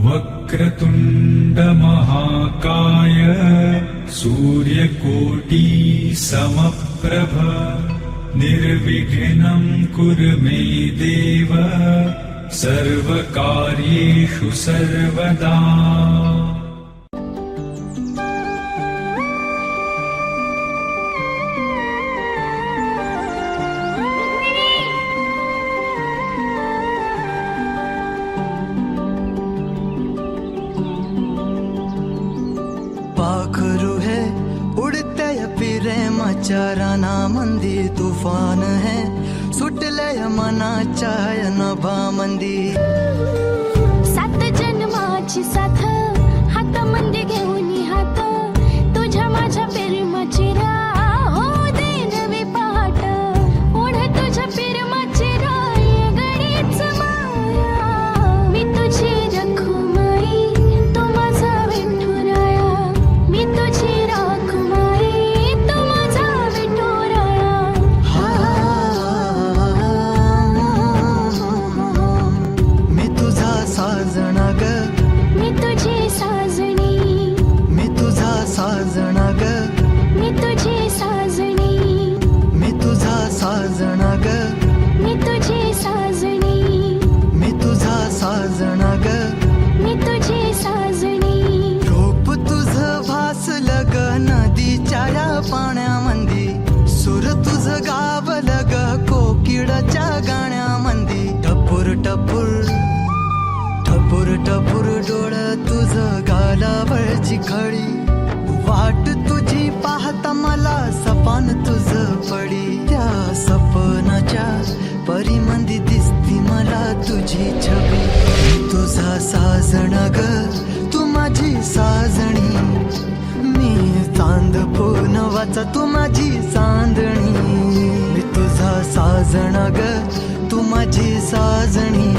वक्रतुंड महाकाय सूर्यकोटि समप्रभ निर्विघ्नं कुरु मे देव सर्वकार्येषु सर्वदा। पाखरू है उड़ते फिरे मचाराना मंदी तूफान है सुटले मना चाय नभा मंदी सात जन्माची साथ हात मंदी घेऊन हात तुझ्या माझ्या प्रेमाची राह हो दे नवी पहाट ओढ तुझ्या प्रेमाची राय गडीच माया मी तुझी रखुमाई तू माझा विठुराया मी तुझी रखुमाई तू माझा विठुराया मी तुझा साजना ग मी तुझी साजणी मी तुझा साजना ग मी तुझी साजणी मी तुझा साजना ग मी तुझी साजणी मी तुझा साजना ग मी तुझी साजणी रूप तुझं भासलं ग नदीच्या या पाण्यामंदी सुर तुझं गावलं ग कोकिळाच्या गाण्यामंदी टपूर टपूर टपूर टपूर डोळं तुझं गालावरची खळी वाट तुझी पाहता मला सपान तुझं पडी त्या सपनाच्या परिमंदी दिसती मला तुझी छबी तुझा साजणा ग तू माझी साजणी मी चांद पूनवाचा तू माझी चांदणी मी तुझा साजणा ग तू माझी साजणी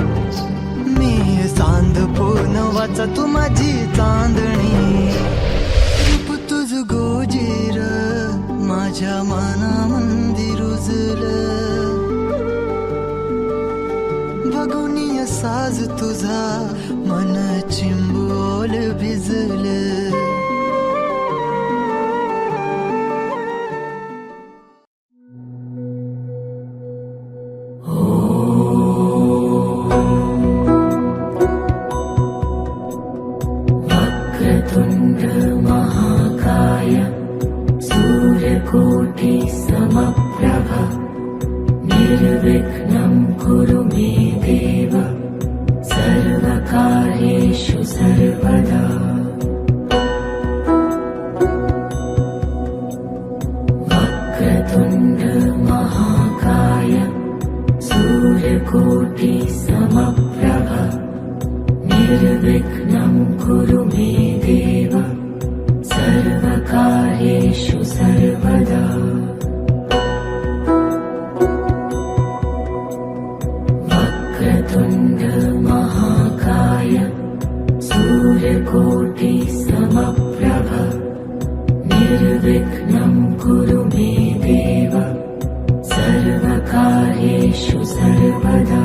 मी चांद पूनवाचा तू माझी चांदणी रूप तुझ गोजीर माझ्या मनामंदी रुजलं बघुनिय साज तुझा मन चिंबोल भिजलं वक्रतुंड महाकाय सूर्यकोटि समप्रभ निर्विघ्नं कुरु मे देव सर्वकार्येषु सर्वदा। वक्रतुंड महाकाय सूर्यकोटि समप्रभ निर्विघ्नं कुरु मे देव सर्वकार्येषु सर्वदा। वक्रतुंड महाकाय सूर्यकोटि समप्रभ निर्विघ्नं कुरु मे देव सर्वकार्येषु सर्वदा।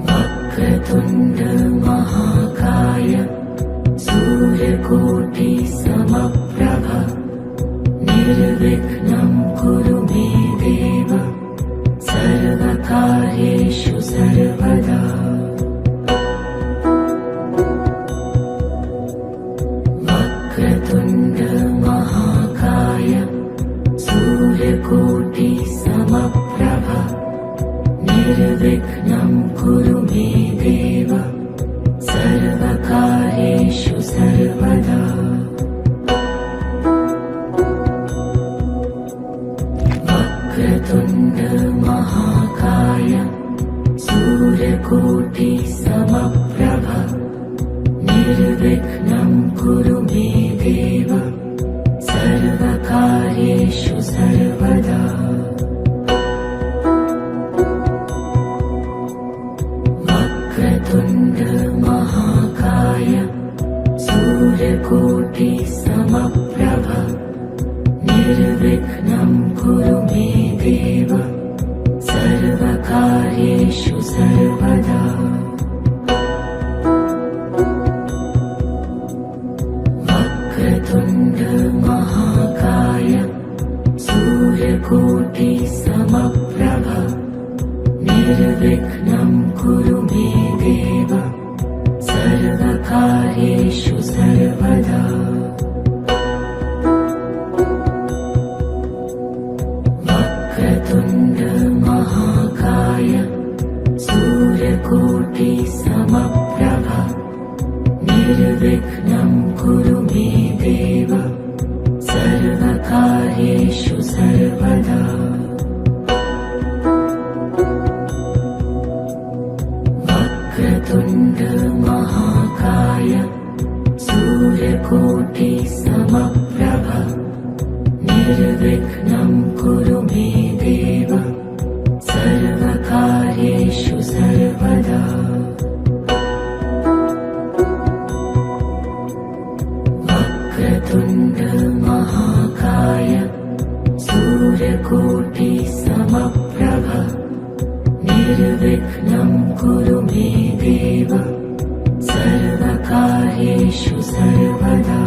वक्रतुंड महाकाय सूर्यकोटि समप्रभ निर्विघ्नं कुरु मे देव सर्वकार्येषु सर्वदा। वक्रतुंड महाकाय सूर्यकोटि समप्रभ निर्विघ्नं कुरु मे देव सर्वकार्येषु सर्वदा। वक्रतुंड महाकाय सूर्यकोटि समप्रभ निर्विघ्नं कुरु मे देव सर्वकार्येषु सर्वदा। वक्रतुंड महाकाय सूर्यकोटि समप्रभ निर्विघ्नं कुरु मे देव सर्वकार्येषु निर्विघ्नं कुरु मे देव सर्वकार्येषु सर्वदा वक्रतुण्ड महाकाय सूर्यकोटि समप्रभ निर्विघ्नं कुरु मे देव सर्वकार्येषु सर्वदा वक्रतुण्ड महाकाय सूर्यकोटि समप्रभ निर्विघ्नं कुरु मे देव सर्वकार्येषु सर्वदा वक्रतुण्ड महाकाय सूर्यकोटि समप्रभ निर्विघ्नं कुरु मे देव सर्वकार्येषु सर्वदा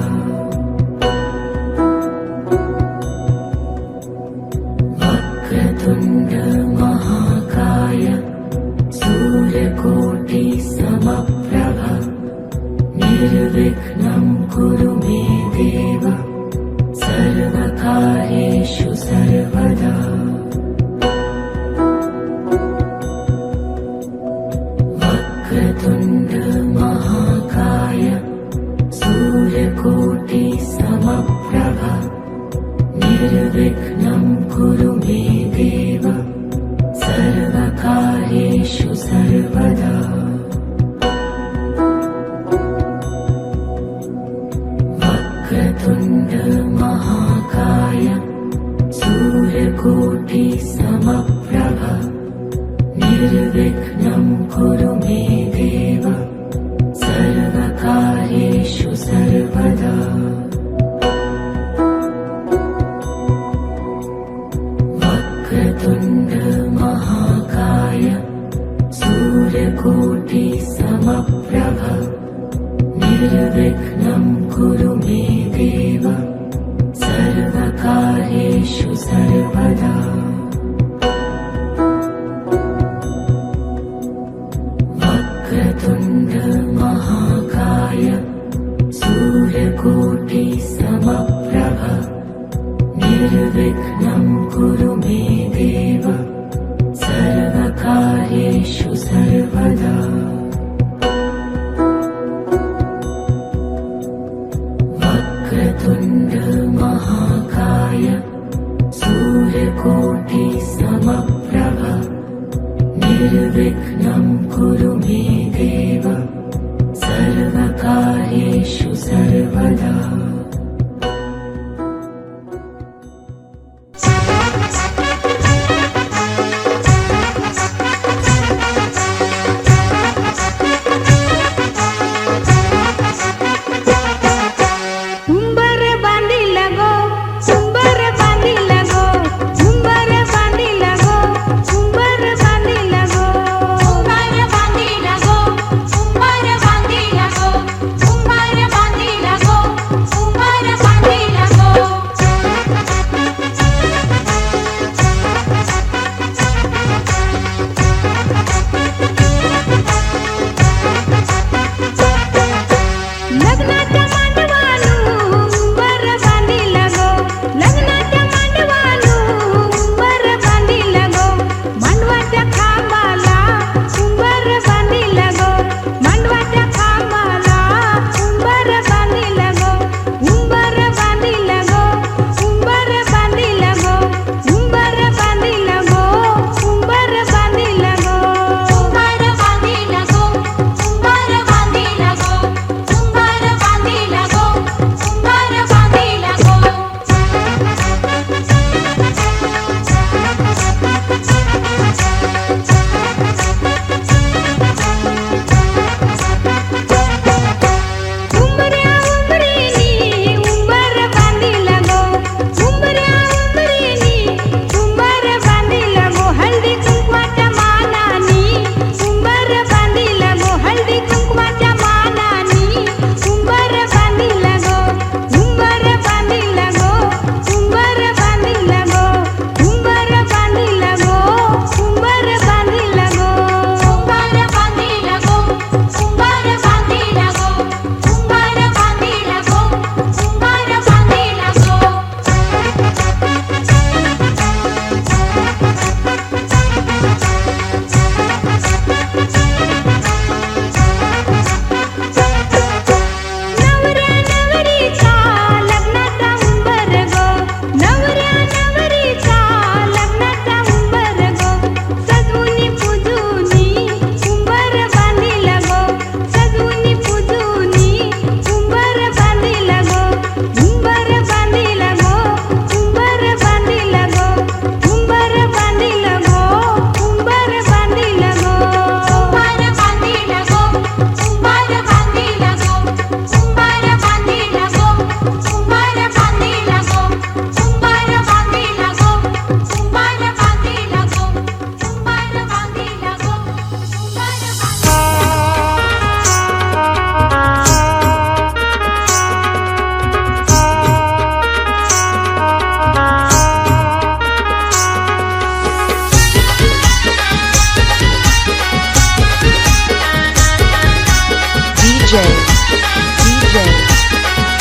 वक्रतुण्ड महाकाय सूर्यकोटि समप्रभ निर्विघ्नं कुरु मे देव सर्वकार्येषु सर्वदा वक्रतुण्ड महाकाय सूर्यकोटि समप्रभ निर्विघ्नं कुरु मे देव सर्वकार्येषु सर्वदा वक्रतुण्ड महाकाय सूर्यकोटि समप्रभ निर्विघ्नं कुरु मे देव सर्वकार्येषु सर्वदा वक्रतुण्ड महाकाय सूर्यकोटि समप्रभ निर्विघ्नं कुरु मे देव सर्वकार्येषु सर्वदा वक्रतुण्ड महाकाय सूर्यकोटि समप्रभ निर्विघ्नं कुरु मे देव सर्वकार्येषु सर्वदा वक्रतुण्ड महाकाय सूर्यकोटि समप्रभ निर्विघ्नं कुरु मे देव सर्वकार्येषु सर्वदा उंबर बांधिला गो उंबर बांधिला गो उंबर बांधिला गो उंबर बांधिला गो उंबर बांधिला गो उंबर बांधिला गो उंबर बांधिला गो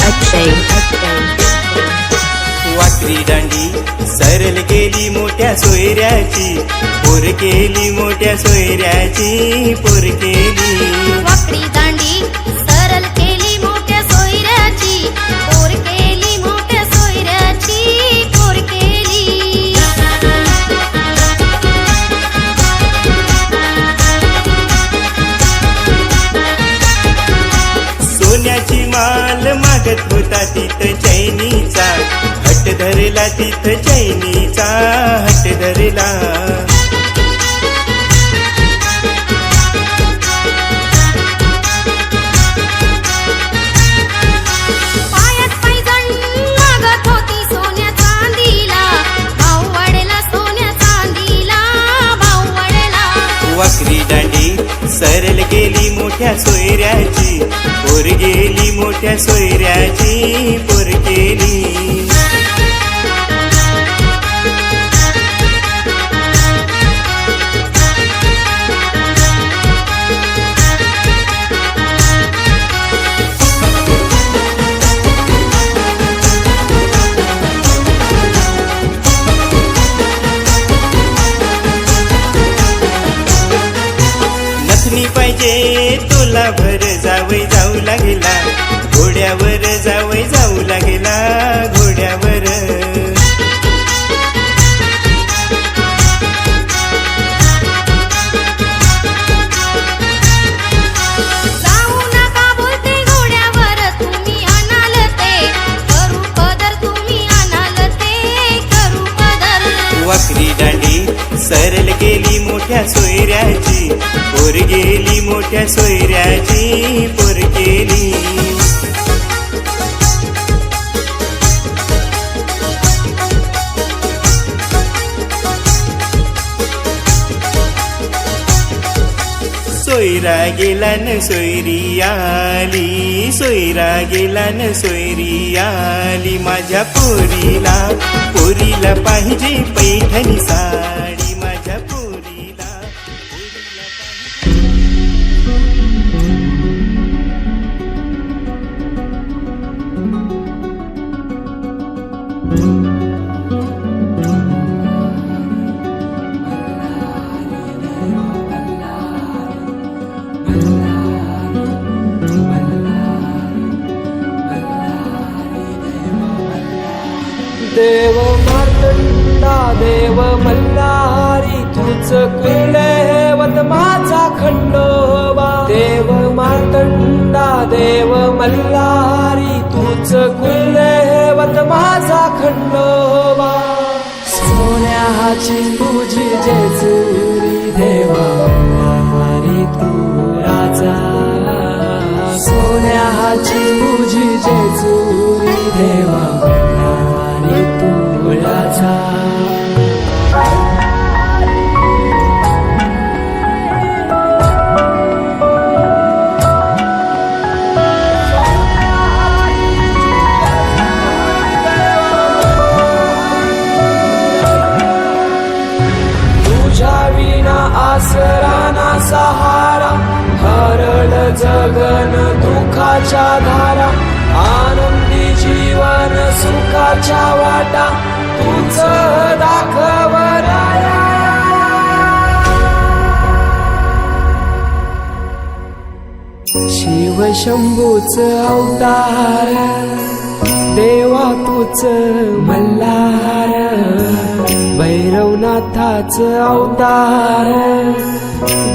Akshay. वाकरी दांडी सरल केली मोठ्या सोयऱ्याची, पोर केली मोठ्या सोयऱ्याची, पोर केली. वाकडी दांडी सरळ केली मोठ्या सोयऱ्याची, पोर केली मोठ्या सोयऱ्याची, पोर केली. सोन्याची माल मागत होता तिथं चैनीचा, हट धरला तिथं चैनीचा, हट धरला. पायात पैंजण मागत होती सोन्या चांदीला, भाऊ वाढला सोन्या चांदीला, भाऊ वाढला. वाकरी दांडी सरल गेली मोठ्या सोयऱ्याची, पोर गेली मोठ्या सोयऱ्याची, पोर केली. नथनी पाहिजे तुला भर जावई जाऊ लागला, घोड्यावर जावई जाऊ लागला, घोड्यावर. जाऊ नका बोलते घोड्यावर तुम्ही आणाल ते, करू पदर तुम्ही आणाल ते, करू पदर. वाकरी दांडी सरल गेली मोठ्या सोयऱ्याची, पोर गेली मोठ्या सोयऱ्याची, पोर केली. सोयरा गेला न सोयरी आली, सोयरा गेला न सोयरी आली. माझ्या पोरीला, पोरीला पाहिजे पैठणी साडी, माझ्या पोरीला, पोरीला पाहिजे. देव मार्तंडा देव मल्हारी, तूच कुलदैवत माझा खंडोबा. देव मार्तंडा देव मल्हारी, तूच कुलदैवत माझा खंडोबा. सोन्याची तुझी जेजुरी देवा मल्हारी तू राजा. सोन्याची तुझी जेजुरी देवा मल्हारी तू राजा. तुझ्या विना आसरा ना सहारा, हरळ जगन दुःखाच्या धारा. आनंदी जीवन सुखाच्या वाटा, तुझ दाखव राया. शिव शंभूच अवतार, देवा तूच मल्हार. भैरवनाथाच अवतार,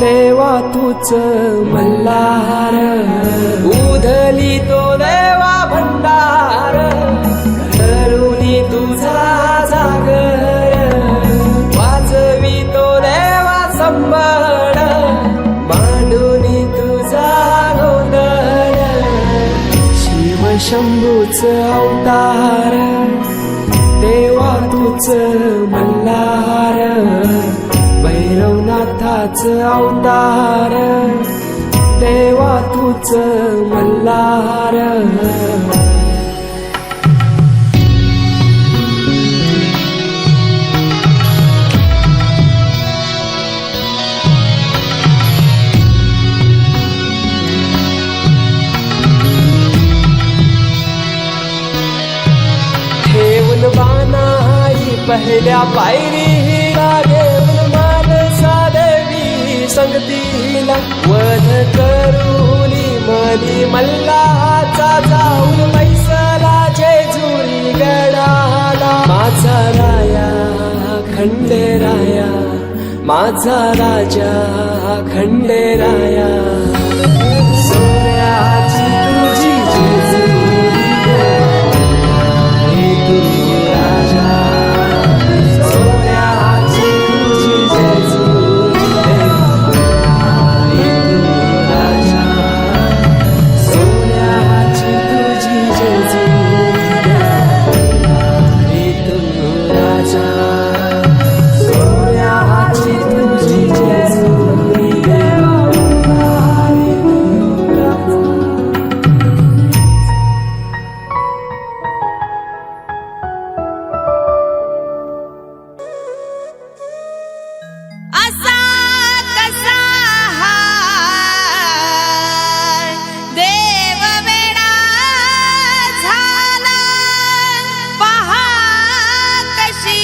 देवा तूच मल्हार. उधली तो देवा भंडार, करुणी तुझा जागर. वाजवी तो देवा संबळ, मांडुनी तुझा गोंधळ. शिव शंभूच अवतार, देवा तूच मल्हार. भैरवनाथाच अवतार, देवा तूच मल्हार. पहिल्या पायरीला घेऊन मानसा देवी संगतीला वध करूनी मनी मल्लाचा जाऊन मैसला जेजुरी गडाला माझा राया खंडेराया माझा राजा खंडेराया सोन्याची तुझी जेजुरी रे तू राजा सोन्याची तुझी जेजुरी रे तू राजा सोन्याची तुझी जेजुरी रे तू राजा सोन्याची तुझी जेजुरी रे तू राजा असा कसा हा देव वेडा झाला पहा कशी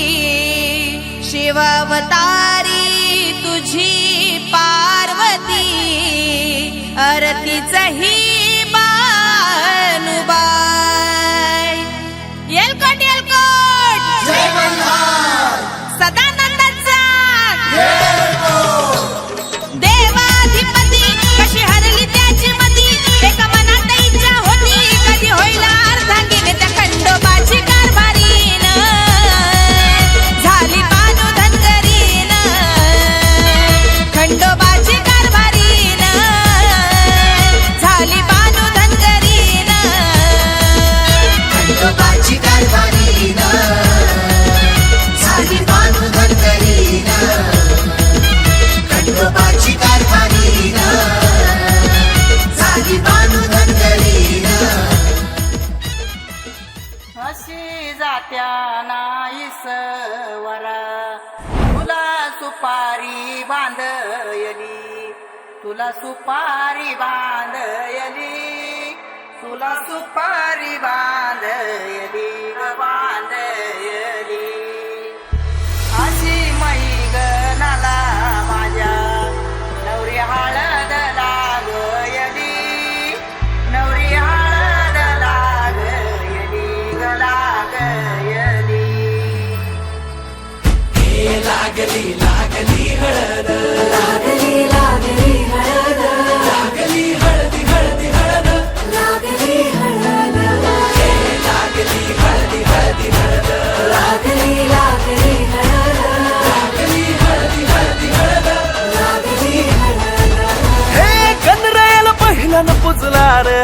नवलाई शिवावतारी तुझी पार्वती अरतीचही बानुबाई येलकोट येलकोट सदानंदाचा देवाधिपती कशी हरली त्याची मती एका मनात इच्छा होती कधी होईल अर्धांगीन त्या खंडोबाची कारभारीन झाली बानू धनगरीन खंडोबाची कारभारीन झाली बानू धनगरीन खंडोबाची कारभारीन झाली बानू धनगरीन खंडोबाची कारभारीन झाली बानू धनगरीन अशी जात्या नाईसवरा तुला सुपारी बांधयली तुला सुपारी बांधयली तुला सुपारी बांधयली बांधयली अशी मही गणाला माझ्या नवरी हळद लागयली नवरी हळद लागयली लागयली लागली लागली हळद लागली लागली हळद लागली हळदी हळदी हळद लागली हळद लागली हळदी हळदी हळद लागली लागली हळद लागली हळदी हळदी हळद लागली हळद हे गणरायाला पहिल्यानं पुजला रे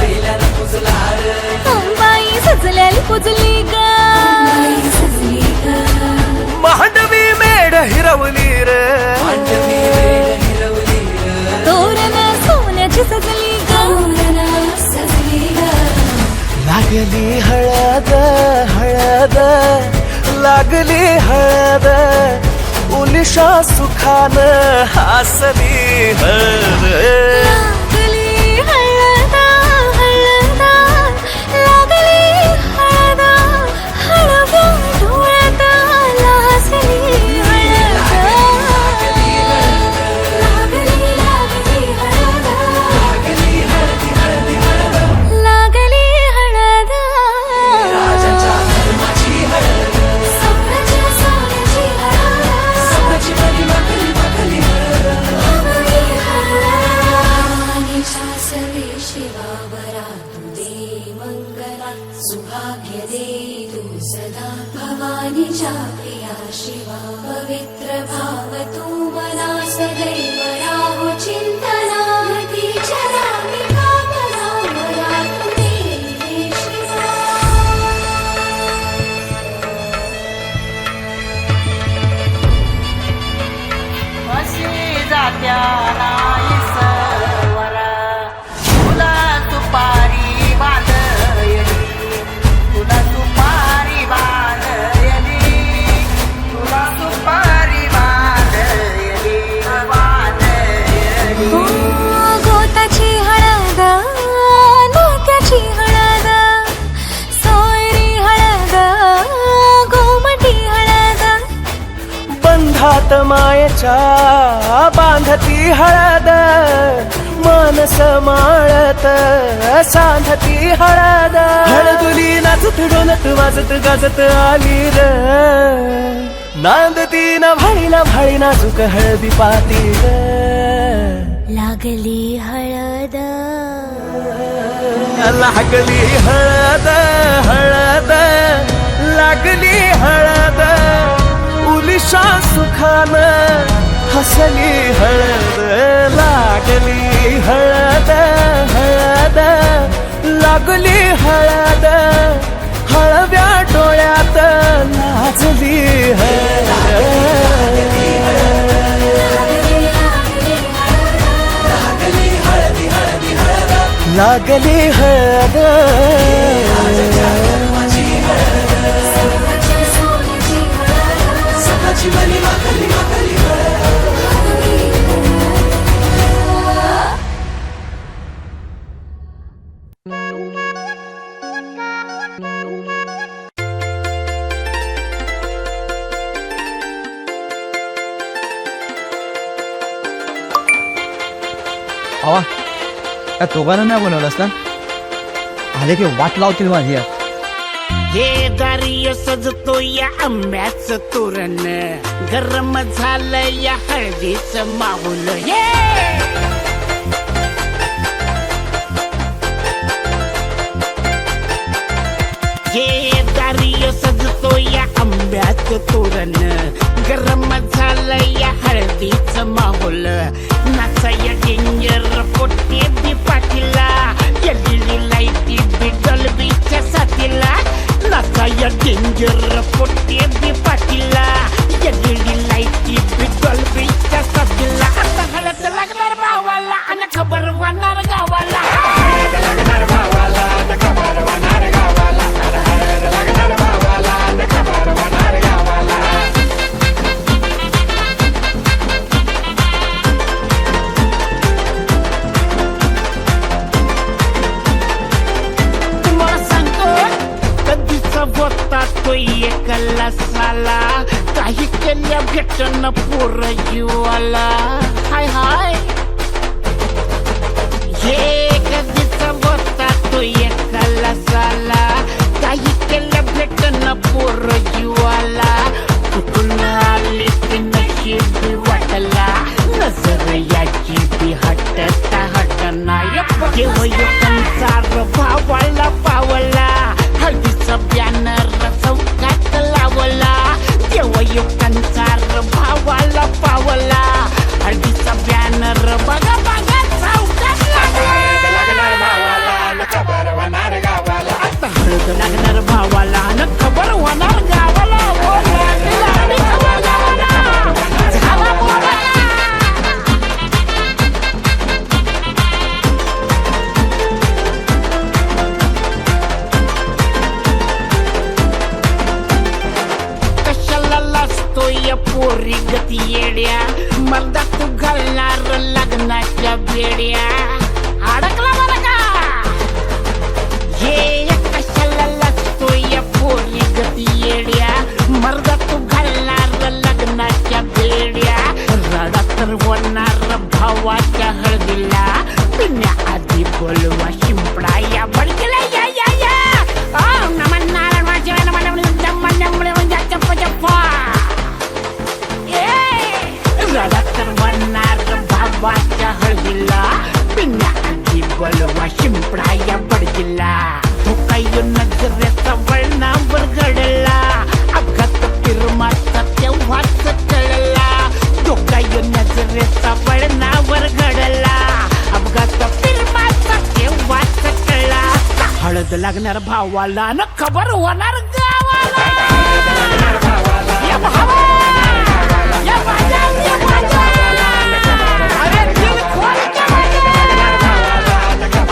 पहिल्यानं पुजला रे बाई सजलेली पुजली ग बाई सजली ग मांडवी मेढ हिरवली रे मांडवी मेढ हिरवली रे तोरण सोन्याची सजली ग तोरण सजली ग लागली हळद हळद लागली हळद उलिशा सुखान हासली हळद लागली हळद हळद लागली हळद हळव्या डोळ्यात लाजली हळद लागली लागली हळद लागली हळदी हळदी हळद लागली हळद राजाच्या धर्माची हळद सोन्याची सोन्याची हळद सोन्याची मली मखली मखली हळद लागली हळद भवानीच्या सवे शिवावरा तू दे मंगला सुभाग्य दे तू सदा भवानीच्या प्रिया शिवा पवित्र भाव तू मना सदैव राहो चिंतना नदीच्या रामी कामना मला तू दे शिवा अशी जात्या नाईसवरा तुला सुपारी बांधयली तुला सुपारी बांधयली तुला सुपारी बांधयली बांधयली गोताची हळद नात्याची पोटात मायेच्या बांधती हळद मन समाळत सांधती हळद हळदुली नाचत डोलत वाजत गाजत आली र नांदती ना भाळी नाजूक हळदी पाती ग लागली हळद लागली हळद हळद लागली हळद उलिशा सुखान हसली हळद लागली हळद हळद लागली हळद हळव्या डोळ्यात नाचली हळद लागली हळद सकाळची मनी माखली माखली अवा त्या दोघांना नाही बोलवलं असता आले की वाट लावतील माझी यार. हे दारिय सजतो या आंब्याचं तोरण गरम झालं या हळदीचं माऊल हे हे दारिय सजतो या आंब्याचं तोरण गरम झालं या हळदीचं माऊल नाचाया डेंजर पोटे बी पाठीला एलईडी लाईटी बी डॉल्बीच्या साथीला नाचाया डेंजर पोटे बी पाठीला एलईडी लाईटी बी डॉल्बीच्या साथीला आता हळद लागणार भावाला आणि खबर होणार गावाला लागणार भावाला आणि खबर होणार गावाला लागणार भावाला आणि खबर होणार गावाला. होता तो एकला साला काही केल्या भेटन पोर जीवाला हाय हाय हे कधीचा होता तो एकला साला काही केल्या भेटन पोर जीवाला कुठून आली ती नशीब वाटला नजर याची बी हटता हटना संसार भावाला पावला हळदीचा बॅनर चौकात लावला देवयुक्तांचा भावाला पावला हळदीचा बॅनर बघा बघा चौकात लागणार भावाला खबर होणार गावाला आता हळद लागणार भावाला न खबर होणार गावाला पोरी गती येड्या मर्दा तू घालणार लग्नाच्या बेड्या अडकला मला का हे कशाला लागतो या पोरी गती येड्या मर्दा तू घालणार लग्नाच्या बेड्या रडा तर होणार भावाच्या हळदीला पिण्याआधी बोलवा शिंपडा या बडकीला या या या नमन नारायण माझ्या नमन चप्पा चप्पा रडा तर म्हणणार भावाच्या हळदीला पिण्याआधी बोलवा शिंपडा या बडकीला तो काही नजरेचा वळणावर घडला अपघात फिरमाचा तेव्हाच कळला तो काही नजरेचा वळणावर घडला अपघात फिरमाचा तेव्हाच कळला हळद लागणार भावाला न खबर होणार गावाला या भावा या बाजा या बाजा अरे दिल खोल के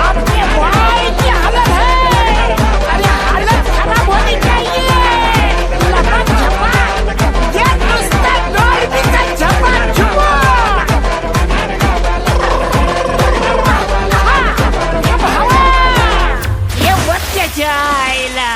अपने भाई की हालत है अरे हालत खराब होनी चाहिए लगा छपा ये नुसता डोर भी का छपा छुपा या भावा ये वत्याच्या आईला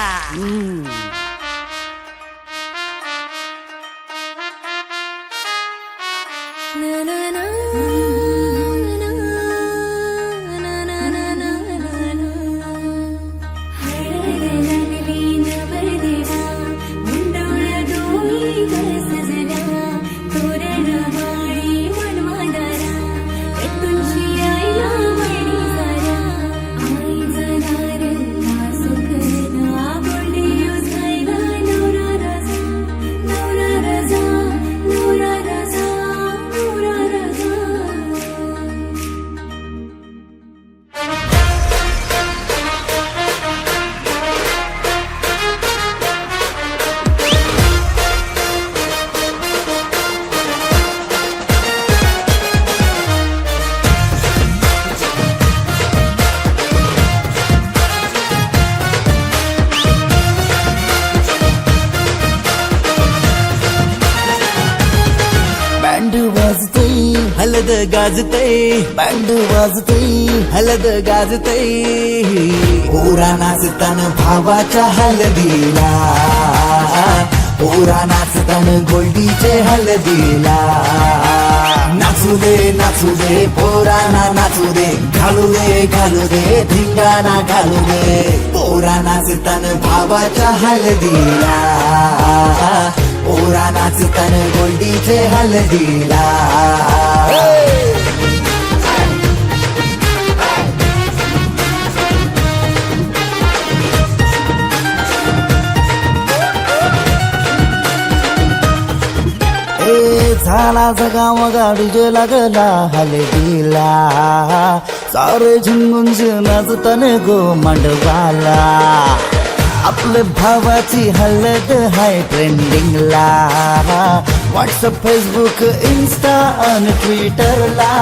बँड वाजतय हलद गाजतय बँड वाजतय हलद गाजतय पोरा नाचतान भावाच्या हलदीला पोरा नाचतान गोल्डीचे हलदीला नाचू दे पोराना नाचू दे घालू दे धिंगाणा घालू दे पोरा नाचतान भावाच्या हलदीला पोरा नाचतान गोल्डीचे हलदीला झाला जगाव गाडीजे लागला हलदीला सारे झुंगून नाचतान गो मांडवाला आपले भावाची हलद हाय ट्रेंडिंगला व्हॉट्सअप फेसबुक इन्स्टा आणि ट्विटरला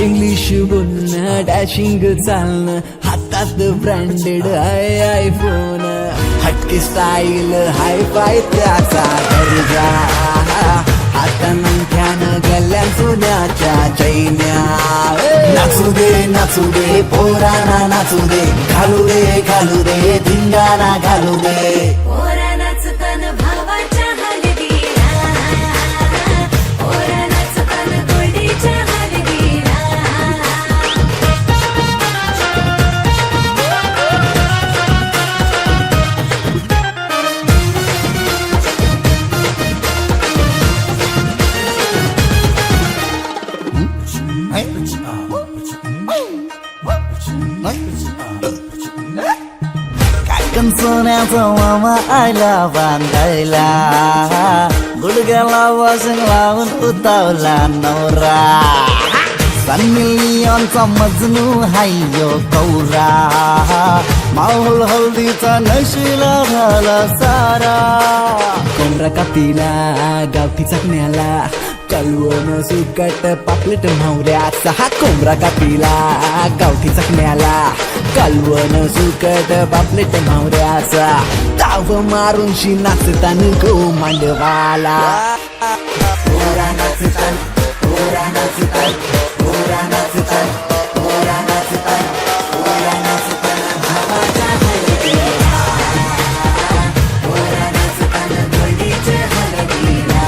इंग्लिश बोलणं डॅशिंग चालणं हातात ब्रँडेड हाय आयफोन हटके स्टाईल हाय फाय त्याचा दर्जा हातानं गल्ल्या सोन्याच्या चैन्या नाचू दे पोराना नाचू दे घालू दे धिंगाणा घालू दे पोरा नाचतान भावाच्या हलदीला पोरा नाचतान गोल्डीच्या हलदीला सोन्याचा मामा आला बांधायला गुडघ्याला वाजून लावून उतावला नवरा सन्नियांचा मजनू हायो कौरा माहोल हल्दीचा नशिला झाला सारा कोंबडा कापीला गावठी चाकण्याला कलवण सुकट पापलेट म्हावऱ्याचा हा कोंबडा कापीला गावठी चाकण्याला कलवण सुकट पापलेट म्हावऱ्याचा ताव मारून शी नाचतान गो मांडवाला पोरा नाचतान पोरा नाचतान पोरा नाचतान पोरा नाचतान पोरा नाचतान भावाच्या हलदीला पोरा नाचतान गोल्डीचे हलदीला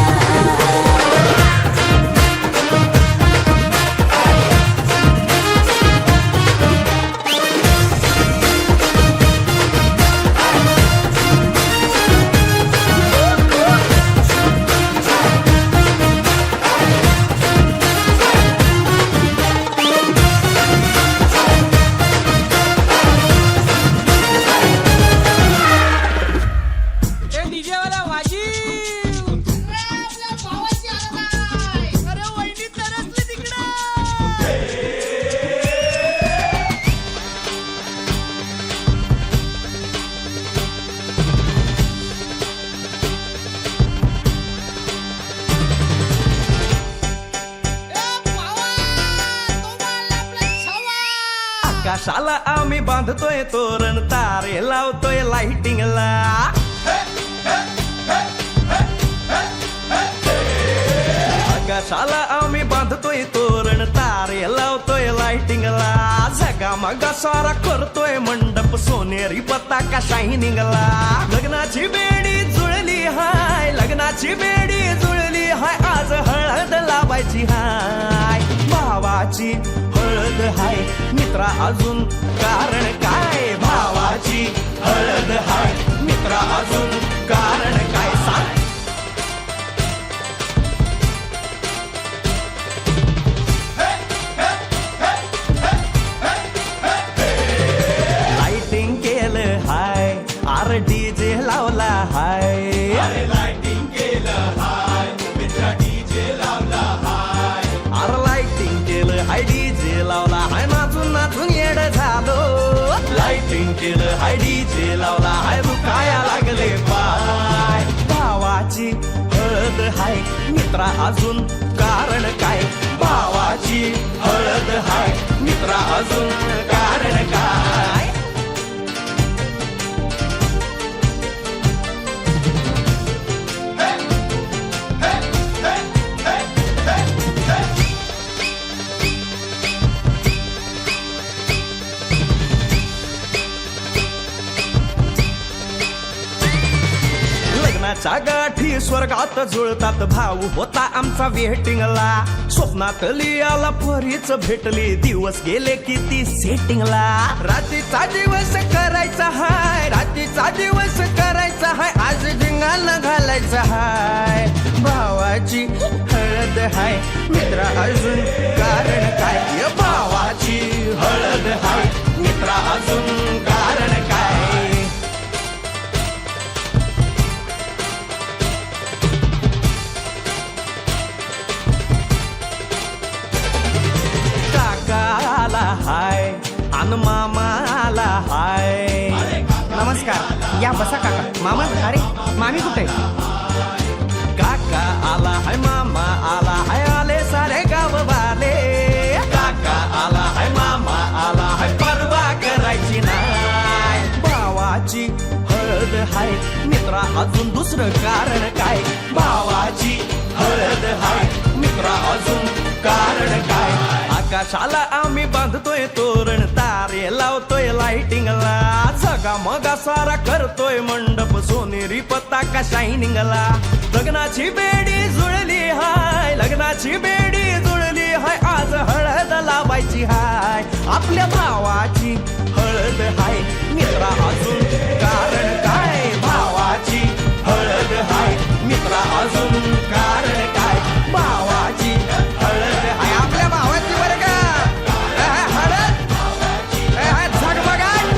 आकाशाला आम्ही बांधतोय तोरण तारे लावतोय लाइटिंगला आकाशाला आम्ही बांधतोय तोरण तारे लावतोय लाइटिंगला झगामगा सारा करतोय मंडप सोनेरी पताका शायनिंगला लग्नाची बेडी जुळली हाय लग्नाची बेडी जुळली हाय आज हळद लावा लावायची हाय भावाची हळद हाय मित्रा अजून कारण काय भावाची हळद हाय मित्रा अजून कारण काय सांग लाइटिंग केलं हाय आर डीजे लावला हाय लाइटिंग केलं हाय मित्रा डीजे लावला हाय आर लाइटिंग केलं हाय डीजे लावला हाय नाचून नाचून येड झालो लाइटिंग केलं हाय डीजे लावला हाय दुखाया लागले पाय भावाची हळद हाय मित्रा अजून कारण काय भावाची हळद हाय मित्रा अजून कारण काय लग्नाच्या गाठी स्वर्गात जुळतात भाऊ होता आमचा वेटिंगला स्वप्नात लियाला परीच भेटली दिवस गेले किती सेटिंगला रात्रीचा दिवस करायचा हाय रात्रीचा दिवस करायचा हाय आज धिंगाणा घालायचा हाय भावाची हळद हाय मित्रा अजून कारण काय भावाची हळद हाय मित्रा अजून कारण काय काकाला हाय अन मामाला हाय नमस्कार या बसा काका मामा अरे मामी कुठे काका आला हाय मामा आला हाय आले सारे गाव वाले काका आला हाय मामा आला हाय परवा करायची नाय भावाची हळद हाय मित्रा अजून दुसरं कारण काय भावाची हळद हाय मित्रा अजून कारण काय आकाशाला आम्ही बांधतोय तोरण तारे लावतोय लाइटिंगला जगा मगा सारा करतोय मंडप सोनेरी पताका शायनिंगला लग्नाची बेडी जुळली हाय लग्नाची बेडी जुळली हाय आज हळद लावायची हाय आपल्या भावाची हळद हाय मित्रा अजून कारण काय भावाची हळद हाय मित्रा अजून कारण काय भावाची हळद हाय आपल्या भावाची बरं का हळद झगमगाट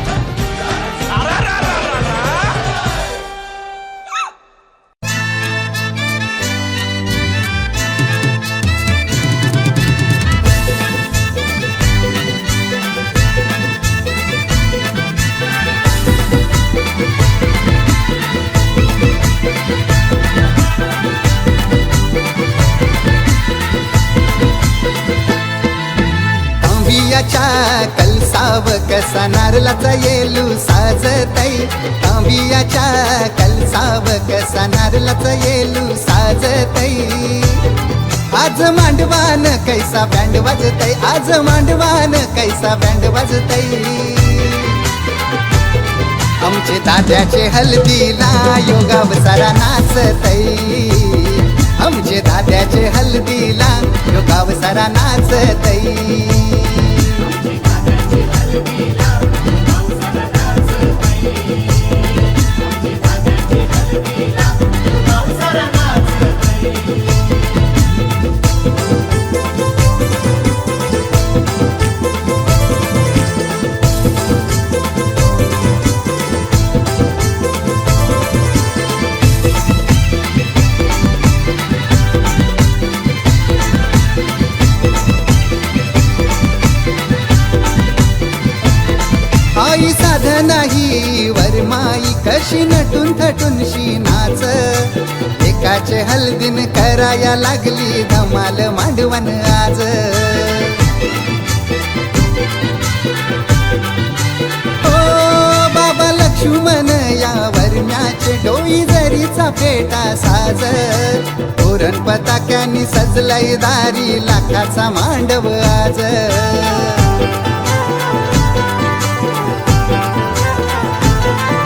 तांबियाच्या कलसाव कसा नारळाचा येलू साजतई तांबियाच्या कलसाव कसा नारळाचा येलू साजतई आज मांडवान कैसा बँड वाजतई आज मांडवान कैसा बँड वाजतई आमचे दाद्याचे हल्दीला योगाव सारा नाचतई आमचे दाद्याचे हल्दीला योगाव सारा नाचतई आई साध नाही वरमाई कशी नटून थटून शी नाच एकाचे हल्दीन कराया लागली धमाल मांडवण आज ओ बाबा लक्ष्मण या वरम्याचे डोई जरीचा फेटा साज तोरण पताक्यानी सजलय दारी लाखाचा मांडव आज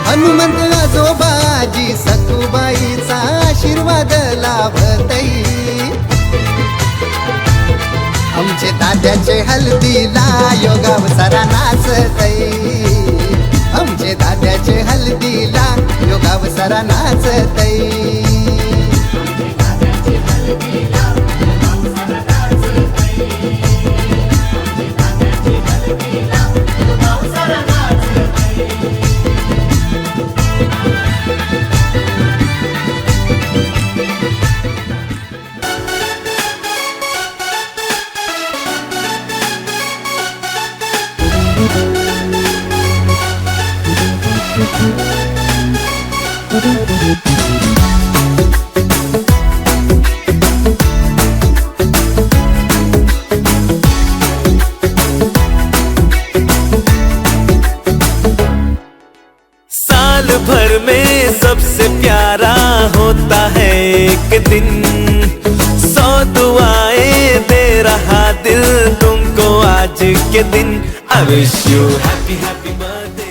हनुमंत आजोबाजी सखुबाईचा आशीर्वाद लाभतई दाद्याचे हल्दीला योगाव सारा नाचतय आमचे दाद्याचे हल्दीला योगाव सारा नाचतय साल भर में सबसे प्यारा होता है एक दिन 100 दुआएं दे रहा दिल तुमको आज के दिन I wish you happy happy birthday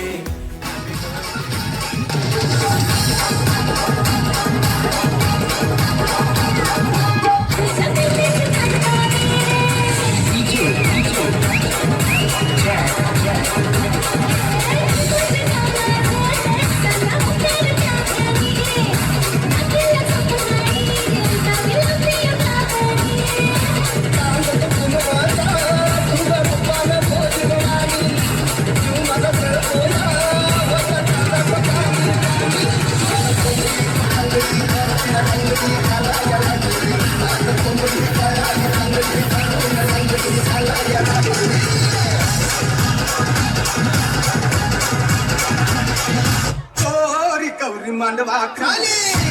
Gauri Mandwa खाली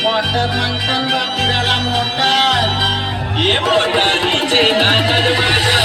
मोटर मंथन बापुराला मोटर ये मोटारीचे नाटक माझ्या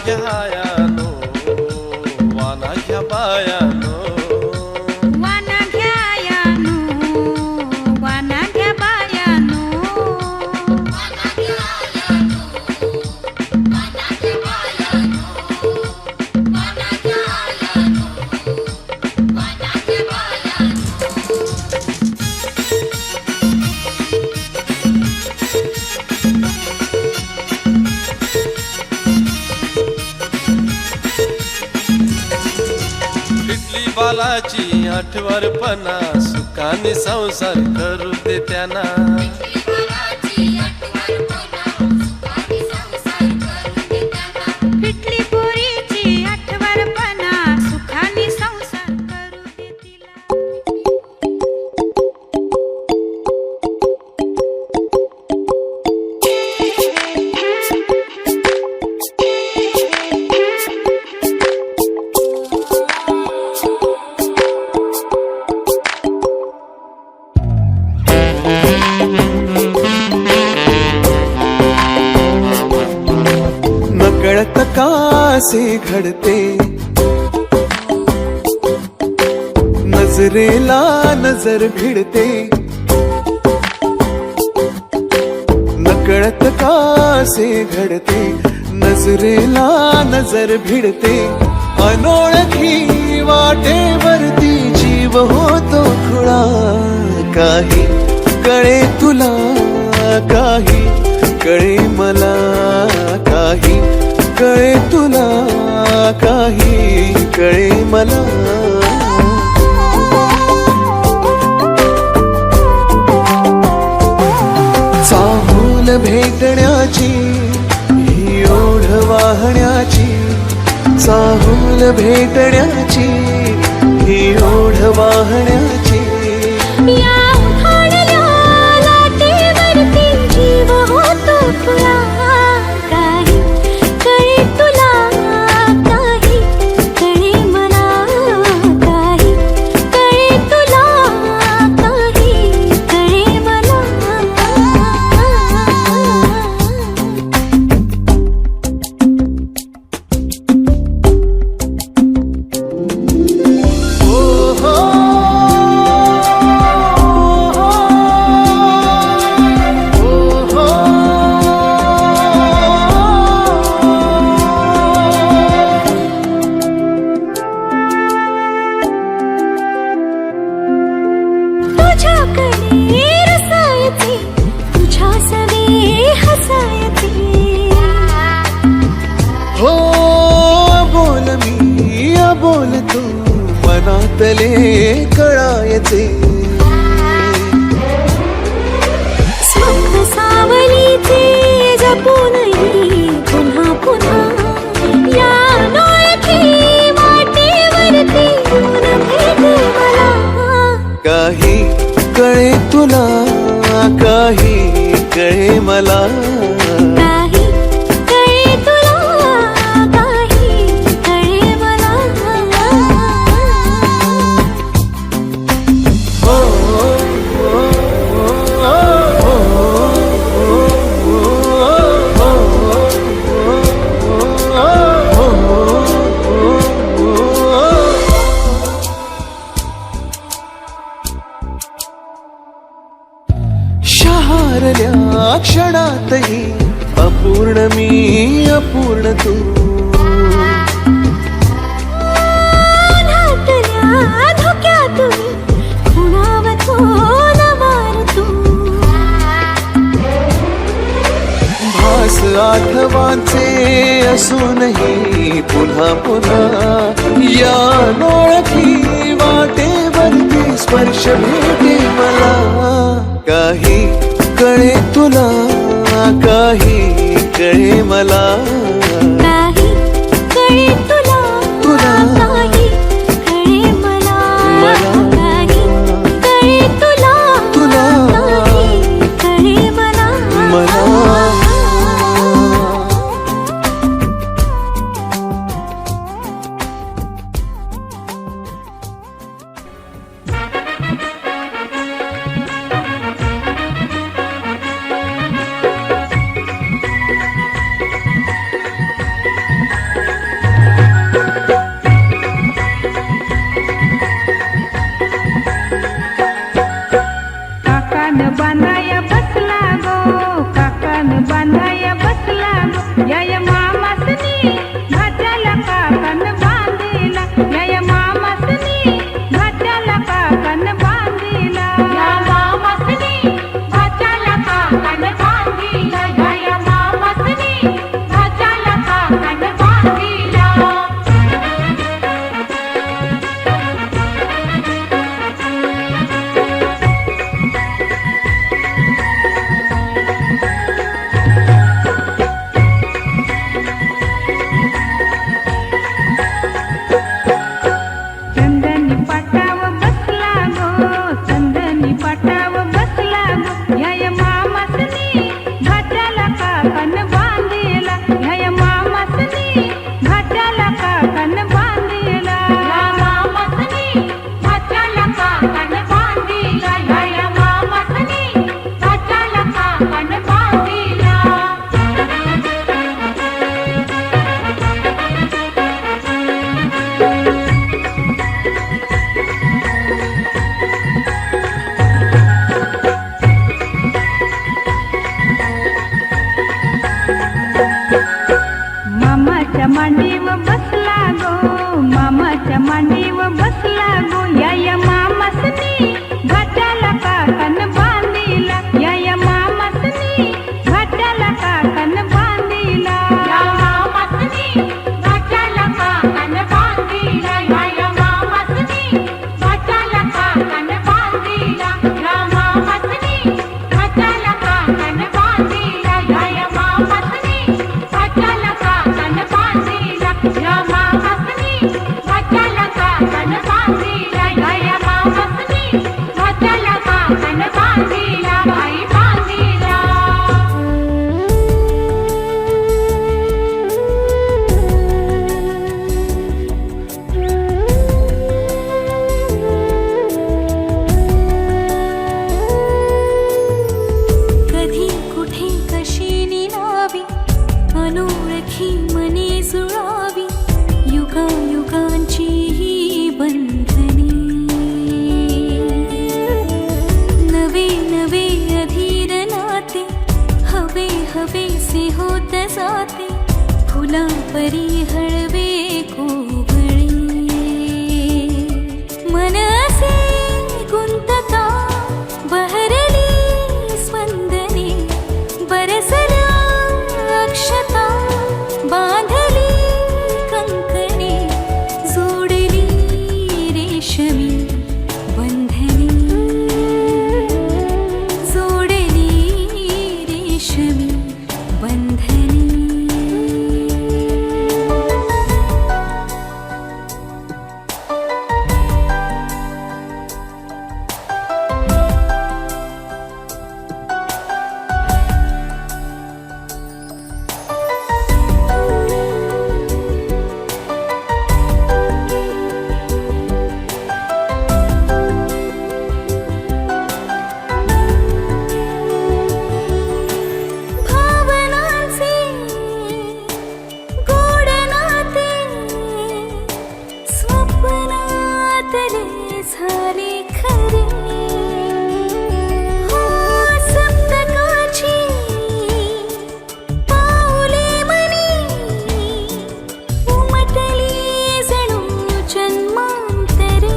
घ्यायानो वाना घ्या बायानो वाना घ्यायानो वाना घ्या बायानो इटली बालाची आठवरपणा सुखाने संसार करू दे त्यांना पिटली पोरीची आठवरपणा सुखाने संसार करू दे तिला नकळत कासे घडते नजरेला नजर भिडते नकळत कासे घडते नजरेला नजर भिडते अनोळखी वाटेवरती जीव होतो खुळा काही कळे तुला काही कळे मला काही कळे तुला काही कळे मला चाहूल भेटण्याची ही ओढ वाहण्याची चाहूल भेटण्याची ही ओढ वाहण्याची या उठाणल्या लाटेवरती जीव होतो खुळा काही कळे तुला काही कळे मला काही कळे तुला काही कळे मला ओ हो तुझ्याकडे रसायचे तुझ्या सवे हसायचे हो बोल मी बोल तू मनातले कळायचे स्वप्न सावलीचे जपूनही पुन्हा पुन्हा या नोळखी वाटेवरती ऊन भेटे मला काही कळे तुला काही कळे मला काही कळे तुला काही कळे मला हो, हो, शहारल्या क्षणातही अपूर्ण मी अपूर्ण तू उन्हातल्या धोक्यात खुणावतो नवार तू भास आठवांचे असूनही पुन्हा पुन्हा या नोळखी वाटेवरती स्पर्श भेटे मला काही कळे तुला काही कळे मला काही कळे तुला तुला काही कळे मला मला काही कळे तुला तुला काही कळे मला मला फुला परी हळवे कोवळे मन असे गुंतता बहरली स्पंदने बरसल्या अक्षता बांधली कंकणे जोडली रेशमी बंधने जोडली रेशमी बंधने भावनांचे गोड नाते स्वप्नातले झाले खरे हो सप्तकाची पाऊले मनी उमटली जणू जन्मांतरे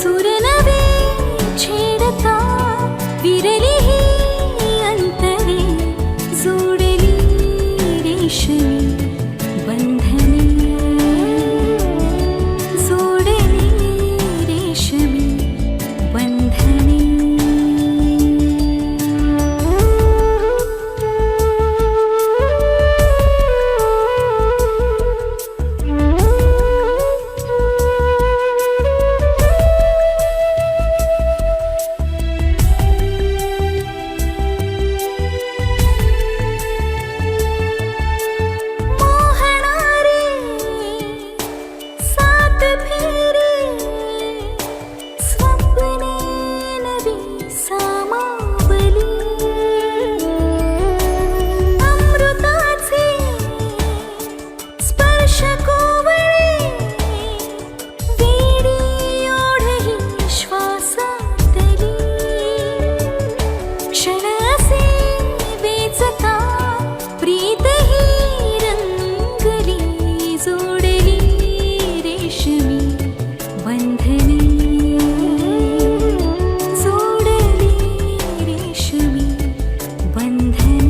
सुर नवे छेडता विरली ही अंतरे जोडली रेशमी बंधने जोडली रेशमी बंधने मोहणारे सात फेरे स्वप्ने नवी सामावली अमृताचे स्पर्श कोवळे वेडी ओढही श्वासातली क्षण असे वेचता प्रीत ही रंगली जोडली रेशमी बंधने जोडली रेशमी बंधने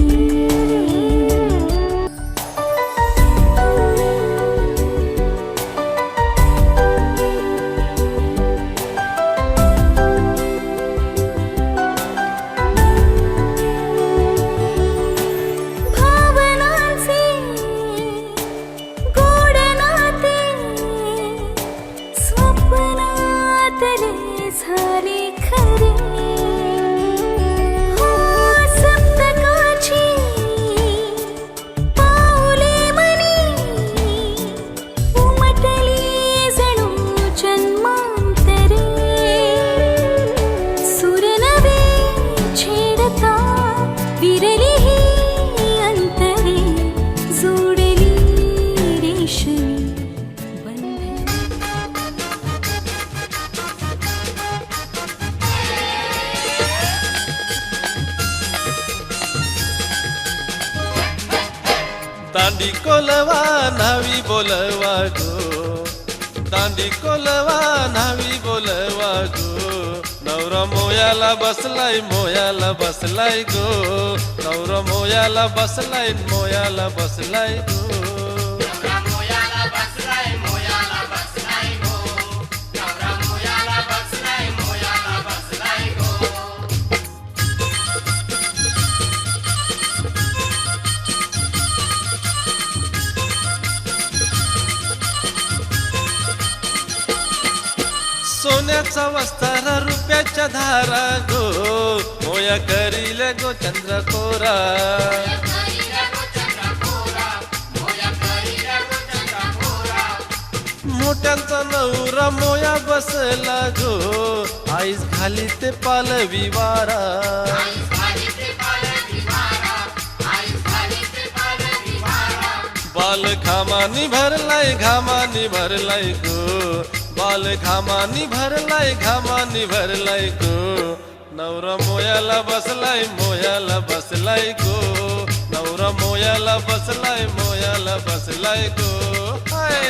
भावनांचे गोड नाते स्वप्नातले झाले खरे हो सप्तकाची पाऊले मनी उमटली जणू जन्मांतरे सुर नवे छेडता विरली ही अंतरे जोडली रेशमी बंधने दांडी कोलवा न्हावी बोलवा गो दांडी कोलवा न्हावी बोलवा गो नवरा मोयाला बसलाय गो नवरा मोयाला बसलाय गो सोन्याचा वस्तारा रुपयाच्या धारा गो मोया करील गो चंद्रकोरा मोठ्यांचा नवरा मोया बसला गो आईस घाली ते पालवी वारा बाल घामानी भरलाय गो बाल घामानी भरलाय गो नवरा मोयाला बसलाय गो नवरा मोयाला बसलाय गो हाय.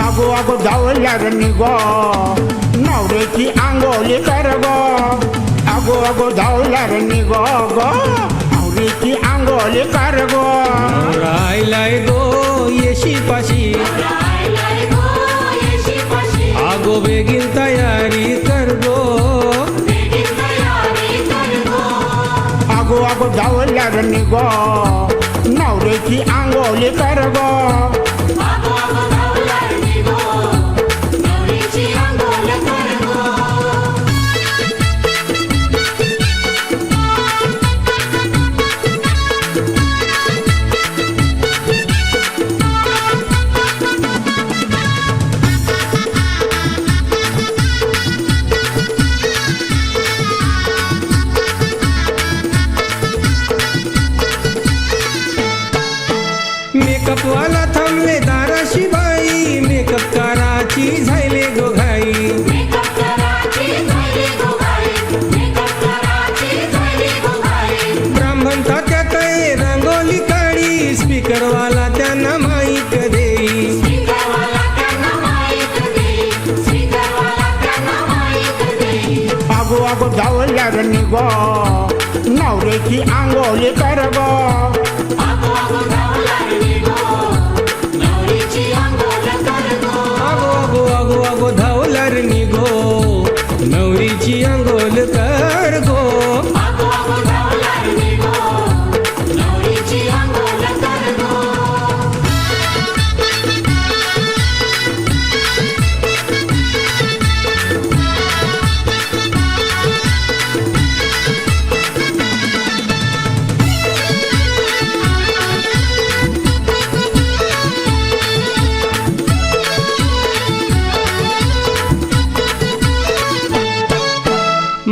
अगो अगो धावल्यार निघो नवऱ्याची आंघोळी कर गो. अगो अगो धावल्यार निघो गो नवऱ्याची आंघोळी कर गो. राहिलाय गो येशी पाशी आगो बेगीन तयारी कर गो. अगो अगो धावल्यार निघो नवऱ्याची आंघोळी कर गो. मेकअप वाला थांबले दाराशी बाई मेकअप कराची झाले गो घाई. ब्राह्मण तात्यात रंगोली काढी स्पीकर वाला त्यांना माईक देई. अगो अगो धावल्यार निघो नवऱ्याची आंघोळी कर गो. आगो आगो आगो धावलार निघो नवरीची अंघोल कर गो.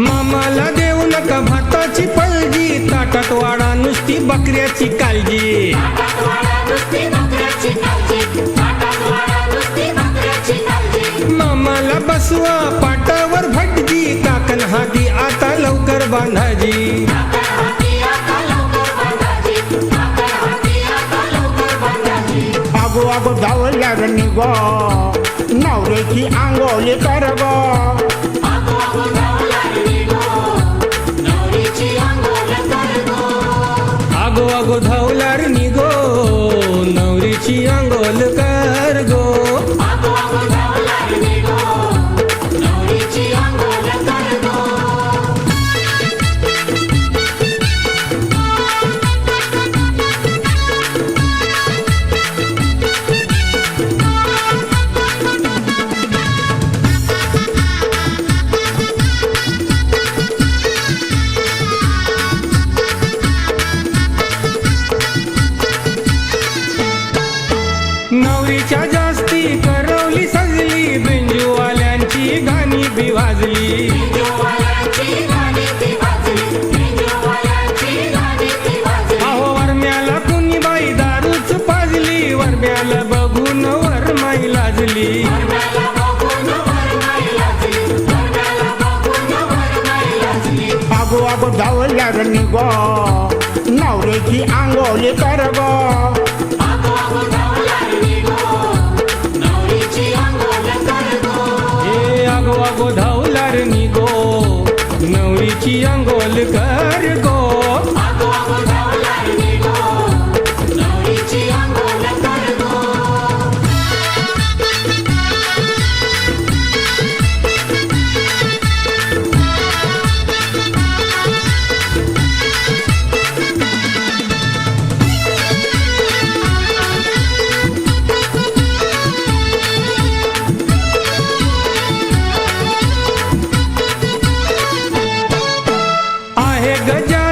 मामाला देऊ नका भाताची पळजी ताटात वाडा नुसती बकऱ्याची काळजी. मामाला बसवा पाटावर भटजी काकण हाती आता लवकर बांधाजी. अगो अगो धावल्यार निघो नवऱ्याची आंघोळी कर गो. आगो आगो धावलार निघो नवरीची अंघोल कर गो. नवरीच्या जास्ती करवली सजली बिंजूवाल्यांची गाणी बी वाजली. अहो वरम्याला कुणी बाई दारूच पाजली वरम्याला बघून वरमाई लाजली. अगो अगो धावल्यार निघो नवऱ्याची आंघोळी कर गो. ए आगो आगो धावलार निघो नवरीची अंघोल कर गो. आहे गजा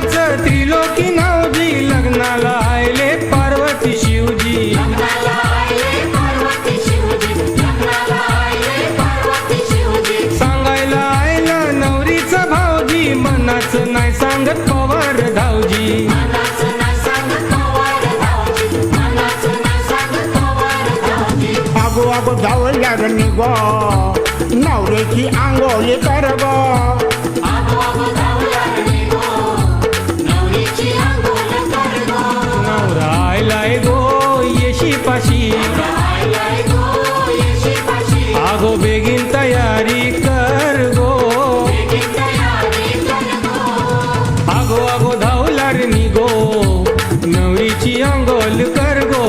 अगो अगो धावल्यार निघो नवऱ्याची आंघोळी कर गो नवरा आयलाय गो येशी पाशी आगो बेगीन तयारी कर गो आगो आगो धावल्यार निघो नवरीची आंघोळ कर गो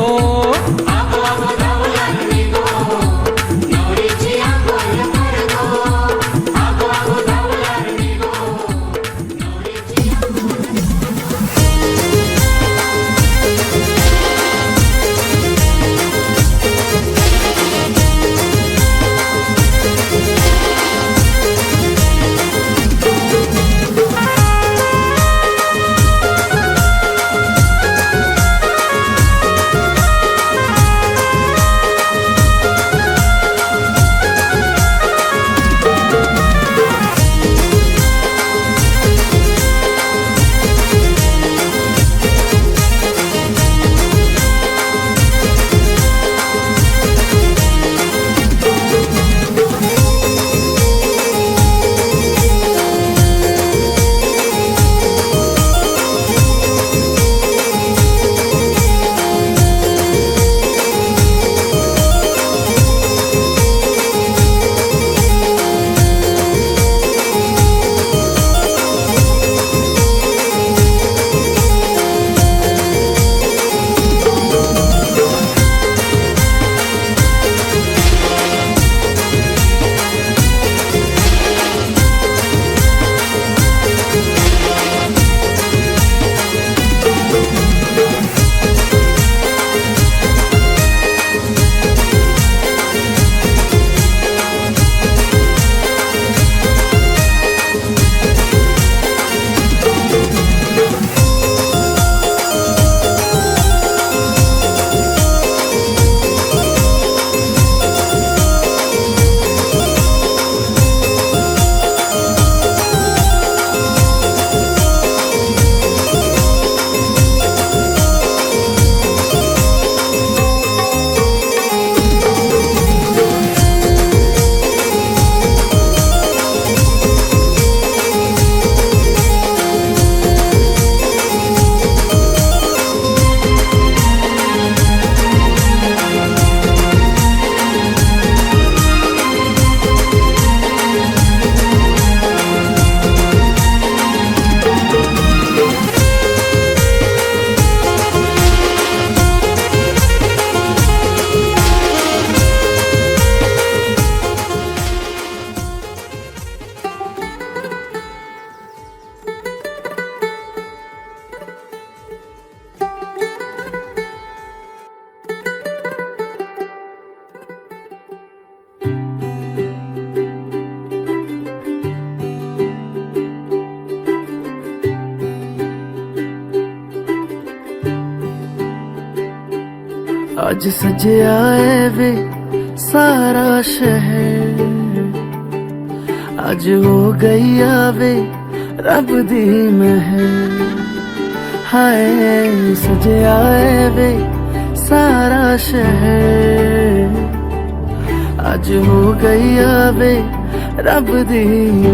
आज सजया है वे सारा शहर आज हो गई आवे रब दी महर हाय सजया है वे सारा शहर आज हो गई आवे रब दी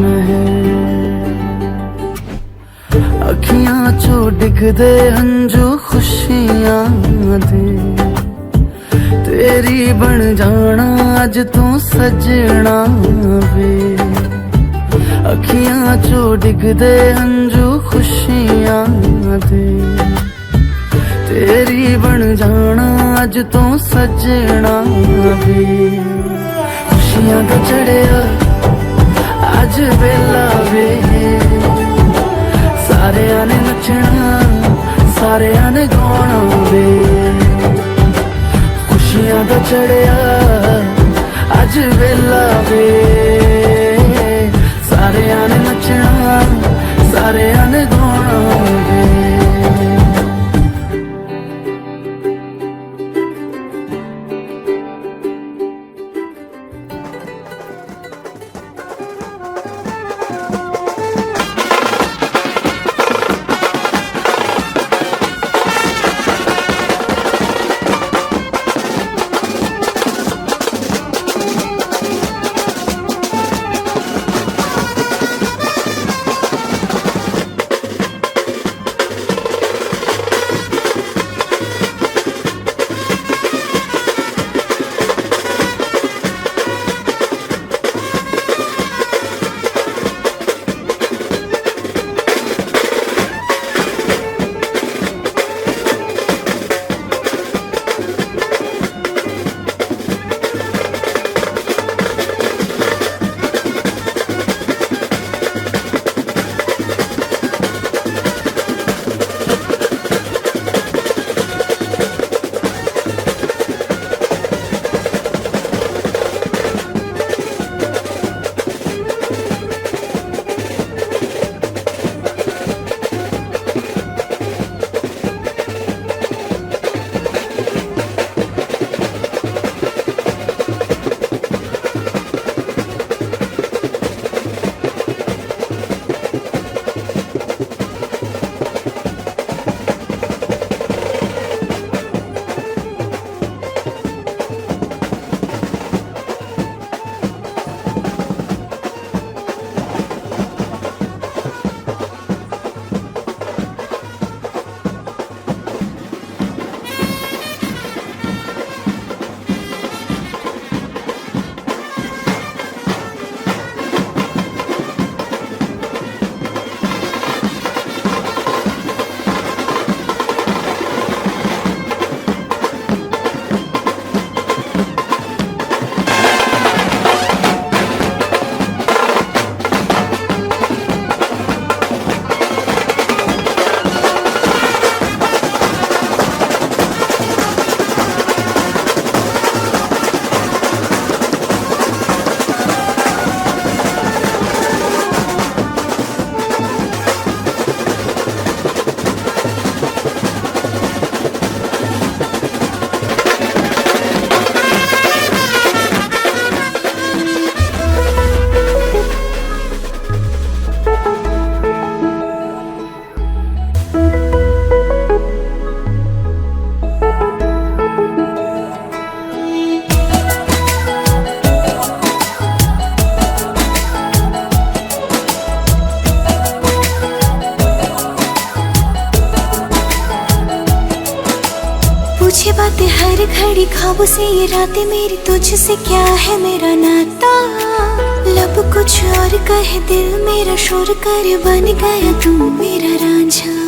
महर अखियां चो डिगदे हंजू खुशियां दे तेरी बन जाना अज तू सजना वे अखियां चो डिगदे हंजू खुशियां दे तेरी बन जाना अज तू सजना वे खुशियां दा चढ़िया अज वेला वे सारे ने नचना सारे ने गाना वे खुशियां दा चढ़िया अज वेला वे सारे ने नचना सारे ने गाना वे हर घड़ी ख्वाबों से ये रातें मेरी तुझसे क्या है मेरा नाता लब कुछ और कहे दिल मेरा शोर कर बन गया तू मेरा रांझा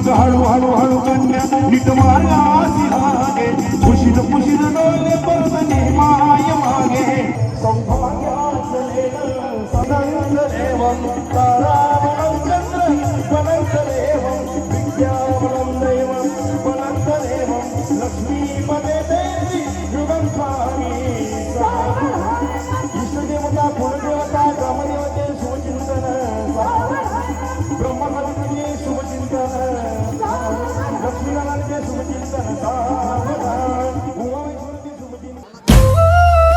मग हळू हळू हळू कन्या नीट मार्गासी लागे पुशील पुशील डोले परतने माय मागे सौभाग्याचं लेणं सदानंद देवं तारावनं चंद्रवनं देवं विद्यावनं देवं वनं देवं लक्ष्मीपदे देवी युगं स्वामी इष्टदेवता कुलदेवता ग्रामदेवते शुभचिंतन ब्रह्मदेवते शुभचिंतन लक्ष्मीनारायणचे शुभचिंतन उमामेश्वरचे शुभचिंतन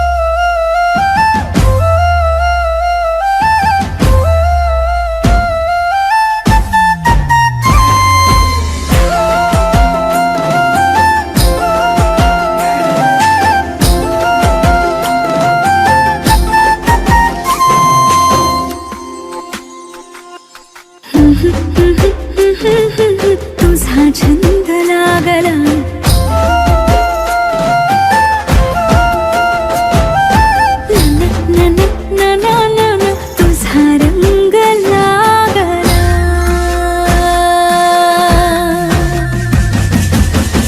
तुझा छंद लागला तुझा रंग लागला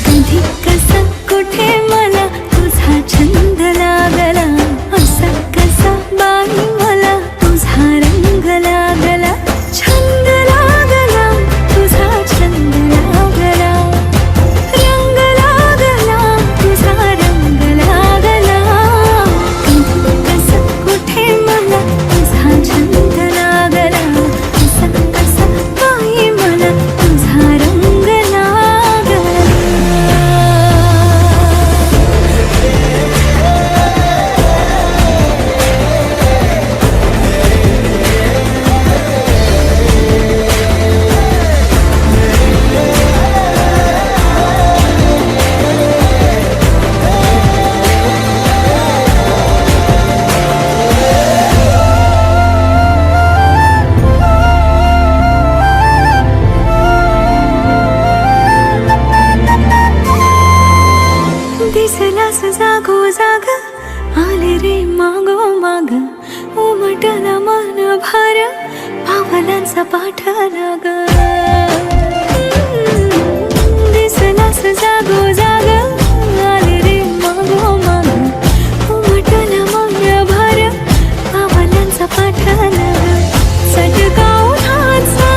कधी कसा कुठे मला तुझा छंद लागला असा कसा बाई मला तुझा रंग लागला छंद लागला तुझा छंद लागला रंग लागला तुझा रंग लागला कधी कसा कुठे मला तुझा छंद लागला असा कसा बाई मला तुझा रंग लागला दिसलास जागो जाग आले रे मागो माग उमटला मन भार पावलांचा पाठला ग दिसलास जागो जाग आले रे मागो माग उमटला मन भार पावलांचा पाठला ग चटकावून हाचा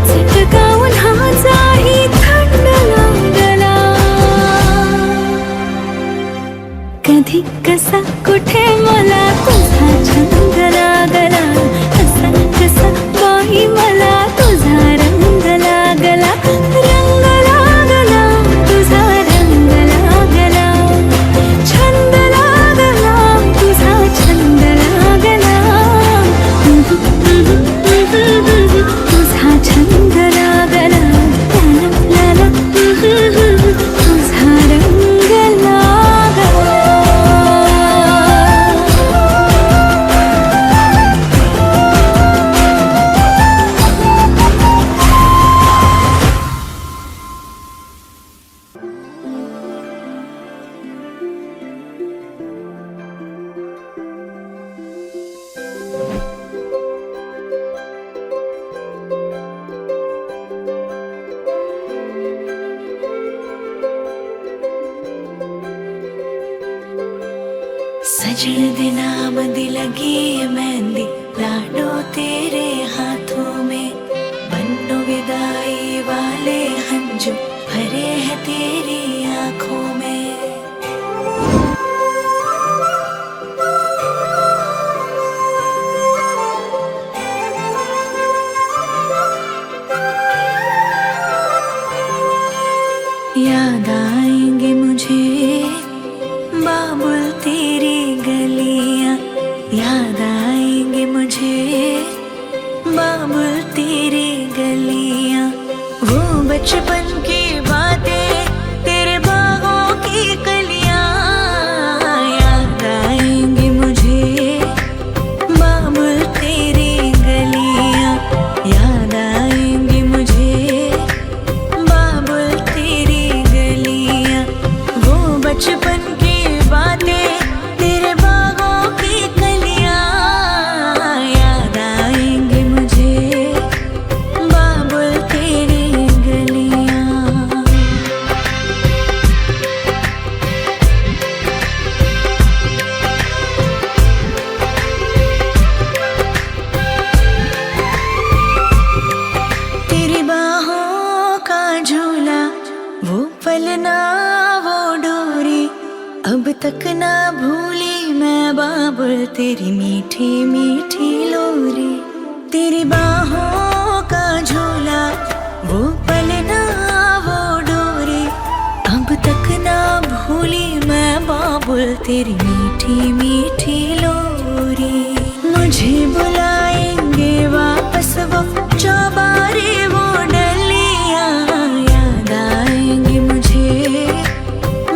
चटकावून हाचाही थंड लागला कधी कसा कुठे मला तुझा छंद लागला कसा कसा बाई मला तुझा रंग लागला रंग लागला तुझा रंग लागला छंद लागला तुझा छंद लागला तुझा छंद लागला ला ला तुझा रंग लागला सजन दे नाम दी लगी है मेहंदी लाडो तेरे हाथों में बन्नो विदाई वाले हंजू भरे हैं तेरी आंखों में याद आएंगे मुझे बाबुल तेरी गलियां याद आएंगे मुझे बाबुल तेरी गलियां वो बचपन की बातें तेरे बागों की कलियां याद आएंगे मुझे बाबुल तेरी गलियां याद आएंगे मुझे बाबुल तेरी गलियां पलना वो डोरी, अब तक ना भूली मैं बाबुल तेरी मीठी मीठी लोरी। तेरी बाहों का झूला, वो पलना वो डोरी, अब तक ना भूली मैं बाबुल तेरी मीठी मीठी लोरी। मुझे बुलाएंगे वापस वो चौबारे वो डलियां, याद आएंगे मुझे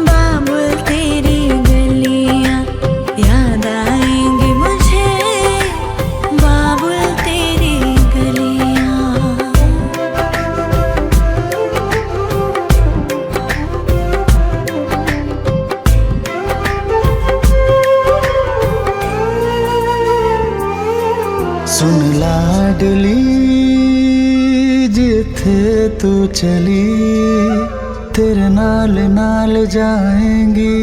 बाबुल तेरी गलियां, याद आएंगे मुझे बाबुल तेरी गलियां। सुन लाडली जिथे तू चली, तेरे नाल नाल जाएंगी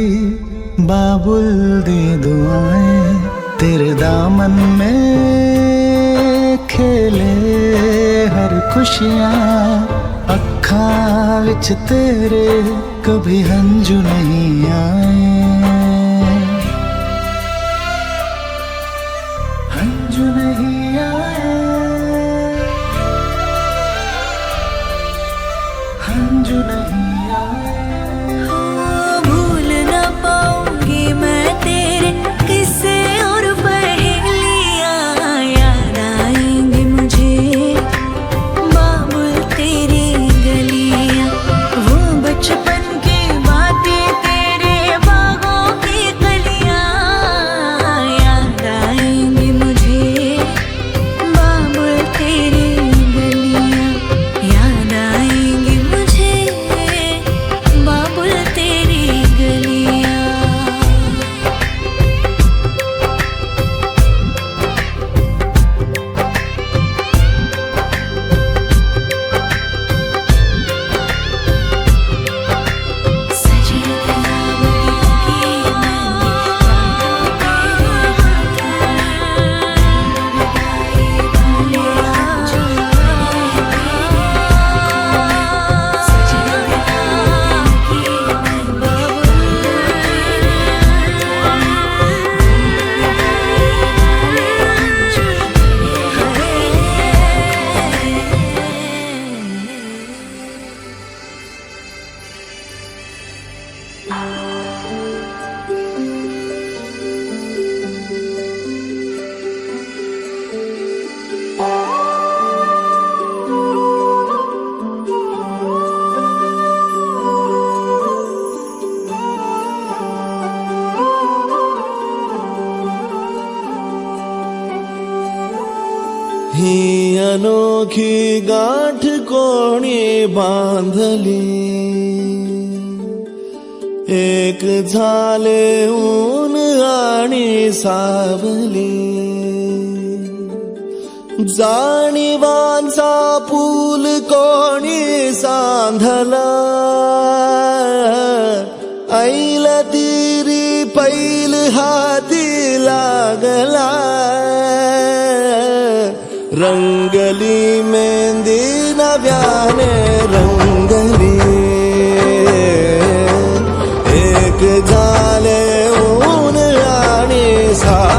बाबुल दी दुआएं। तेरे दामन में खेले हर खुशियाँ, अखां विच तेरे कभी हंजू नहीं आए, हंजू नहीं आए, हंजू नहीं आए। भूल न पाऊंगी मैं तेरे किस्से और पहेलियां, याद आएंगे मुझे बाबुल तेरी गलियां। वो बचपन की बातें तेरे बागों की कलियां, याद आएंगे मुझे बाबुल तेरी गलियां, याद आएंगे मुझे बाबुल तेरी गलियां। सजी ही अनोखी गाठ कोणी बांधली, एक झाले ऊन आणि सावली। जाणीवांचा पूल कोणी सांधला, ऐल तिरी पैल हाती लागला। रंगली मेहंदी नव्याने रंगली, एक झाले ऊन आणि सावली।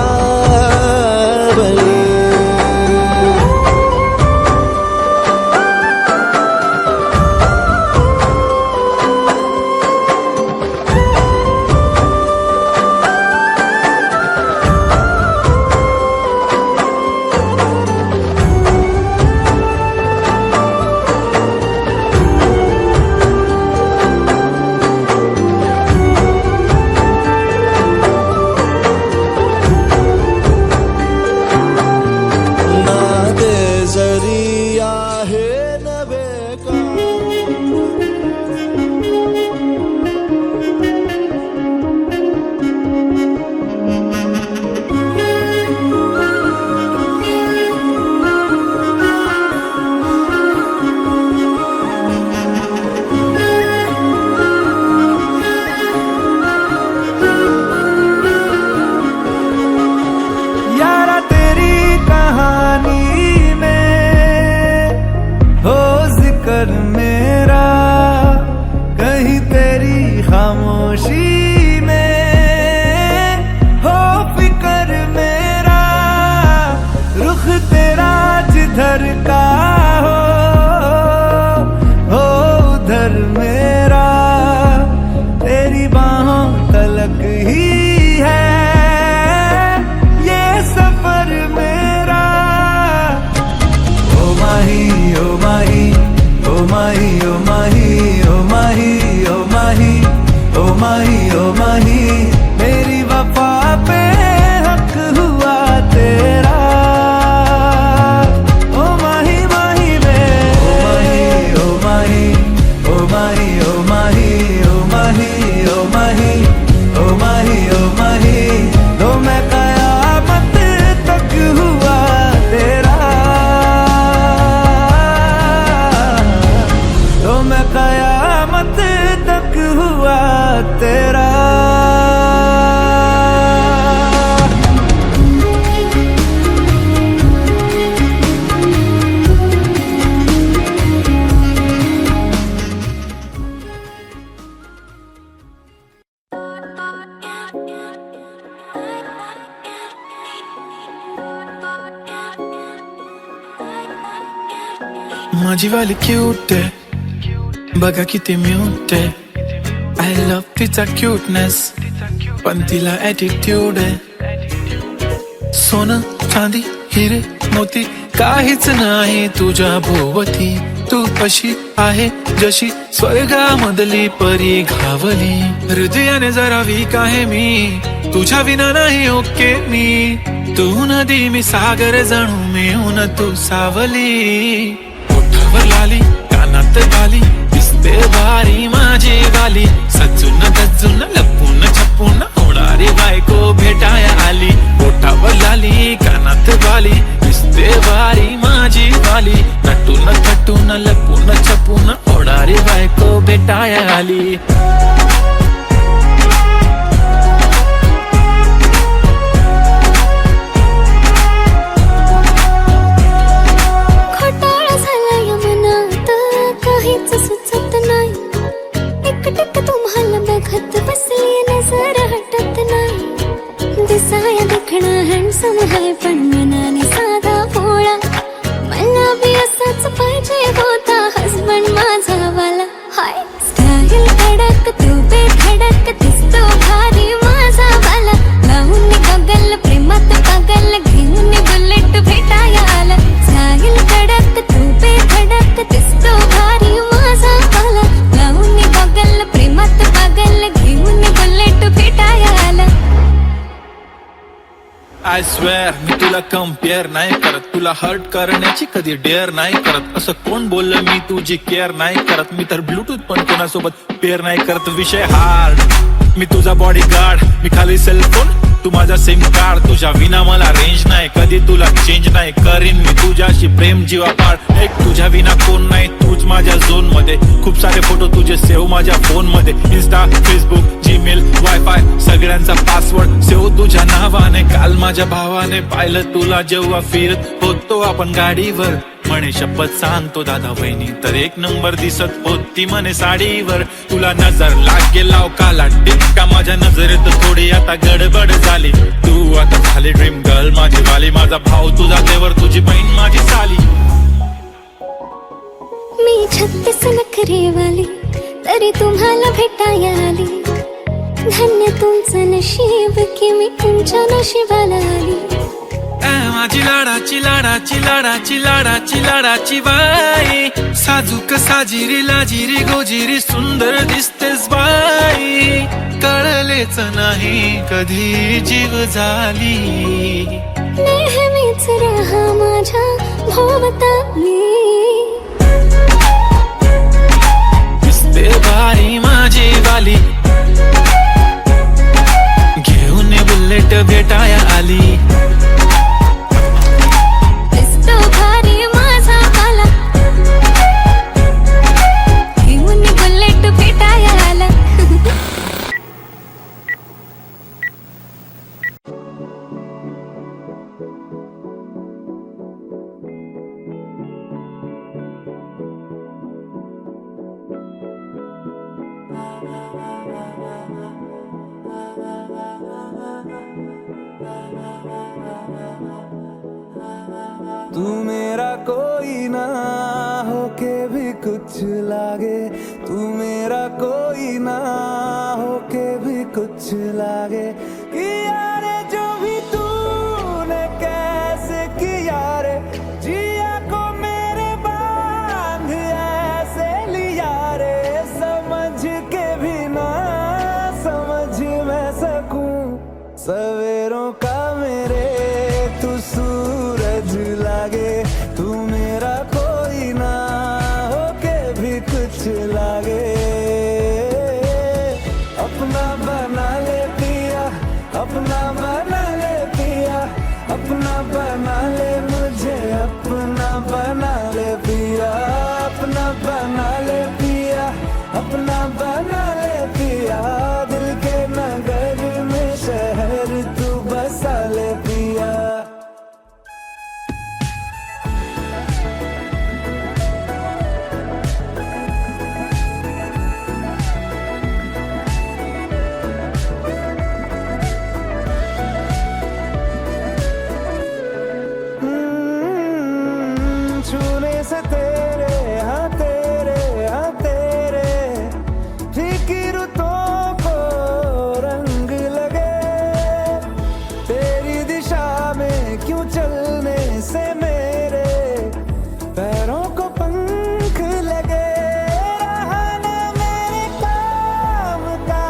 सफर मेरा तेरी बाहों तलक ही है, ये सफर मेरा। ओ माही ओ माही ओ माही ओ माही ओ माही ओ माही ओ माही ओ माही, मेरी वफा पे हक हुआ तेरा। ओ माही माही वे ओ माही ओ माही ओ माही ओ माही ओ माही ओ माही ओ माही, तो मैं कयामत तक हुआ तेरा, तो मैं कयामत तक हुआ तेरा। माझी वाली क्यूट आहे, बघा किती म्यूट आहे. आय लव्ह तिचा क्यूटनेस, पण तिला ॲटिट्यूड आहे. सोनं चांदी हिरे मोती काहीच नाही तुझ्या भोवती. तू अशी आहे जशी स्वर्गामधली परी घावली. हृदयाने जरा वीक आहे मी, तुझ्या विना नाही ओके मी. तू नदी मी सागर जणू मिळून तू सावली. ओठावर लाली कानात बाली, दिसते भारी माझी वाली. सजून गजून लपून छपून होणारी बायको भेटाया आली. ओठावर लाली कानात बाली, दिसते भारी माझी वाली. नटून थटून लपून छपून होणारी बायको भेटाया आली. सुचत नाही एकटक तुम्हाला बघत बसली नजर हटत नाही. दिसाया देखणं हँडसम आहे पण मनाने साधा भोळा. मला बी असाच पाहिजे होता हसबंड माझा वाला. हाय स्टाईल कडक तू बेधडक दिसतो भारी माझा वाला. लावून गगल प्रेमात पागल घेऊन बुलेट भेटाया आला. स्टाईल कडक तू बेधडक दिसतो भारी माझा वाला. लावून गगल प्रेमात पागल घेऊन बुलेट भेटाया आला. आय स्वेअर मी तुला कम्पेअर नाही करत, तुला हर्ट करण्याची कधी डेअर नाही करत. असं कोण बोललं मी तुझी केअर नाही करत. मी तर ब्लूटूथ पण कोणासोबत पेअर नाही करत. विषय हार्ड, मी तुझा बॉडी गार्ड, मी खाली सेलफोन तू माझा सिम कार्ड. तुझ्या विना मला रेंज नाही, कधी तुला चेंज नाही करीन मी तुझ्याशी प्रेम जीवा पाड. एक तुझ्या विना कोण नाही, तूच माझ्या झोन मध्ये. खूप सारे फोटो तुझे सेव्ह माझ्या फोन मध्ये. इन्स्टा फेसबुक जीमेल वायफाय सगळ्यांचा पासवर्ड सेव्ह तुझ्या नावाने. काल माझ्या भावाने पाहिलं तुला जेव्हा फिरत होतो आपण गाडीवर. म्हणे शपथ सांगतो दादा वहिनी तर एक नंबर दिसत होती म्हणे साडीवर. तुला नजर लागेल लाव काला टिक्का माझ्या नजरेत थोडी आता गडबड झाली. तू आता झाली ड्रीम गर्ल माझी वाली. माझा भाऊ तुझा देवर, तुझी बहीण माझी साली. मी 36 नखरे वाली तरी तुम्हाला भेटाया आली. धन्य तुमचं नशीब की मी तुमच्या नशिबाला आली. माझी लाडाची लाडाची लाडाची लाडाची लाडाची बाई. साजूक साजिरी लाजिरी गोजिरी सुंदर दिसतेस बाई. कळलेच नाही कधी जीव झाली. नेहमीच राहा माझ्या भोवताली. दिसते भारी माझी वाली. घेऊन बुलेट भेटाया आली. दिसतो भारी माझा वाला. घेऊन बुलेट भेटाया आला. तू मेरा कोई ना होके भी कुछ लागे. तू तू मेरा कोई ना होके भी कुछ लागे कि यार जो भी तूने कैसे किया रे जिया को मेरे बांध ऐसे लिया रे समझ के भी ना समझ मैं सकूं सवेरों का मेरे तू सूरज लागे तू मेरा कोई ना होके भी कुछ लागे अपना बना ले पिया अपना बना ले पिया अपना बना ले मुझे अपना बना ले पिया अपना बना ले पिया अपना बना ले पिया दिल के नगर में शहर तू बसा ले पिया छूने से तेरे हाँ तेरे फिक्रों को रंग लगे तेरी दिशा में क्यों चलने से मेरे पैरों को पंख लगे रहा ना मेरे काम का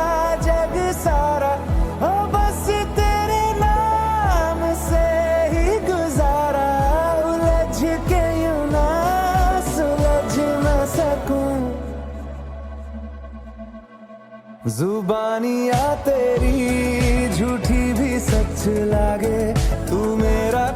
जग सारा हो बस तेरे नाम से ही गुजारा उलझ के यूं ना सुलझ न सकूं जुबानियाँ तेरी झूठी भी सच लागे तू मेरा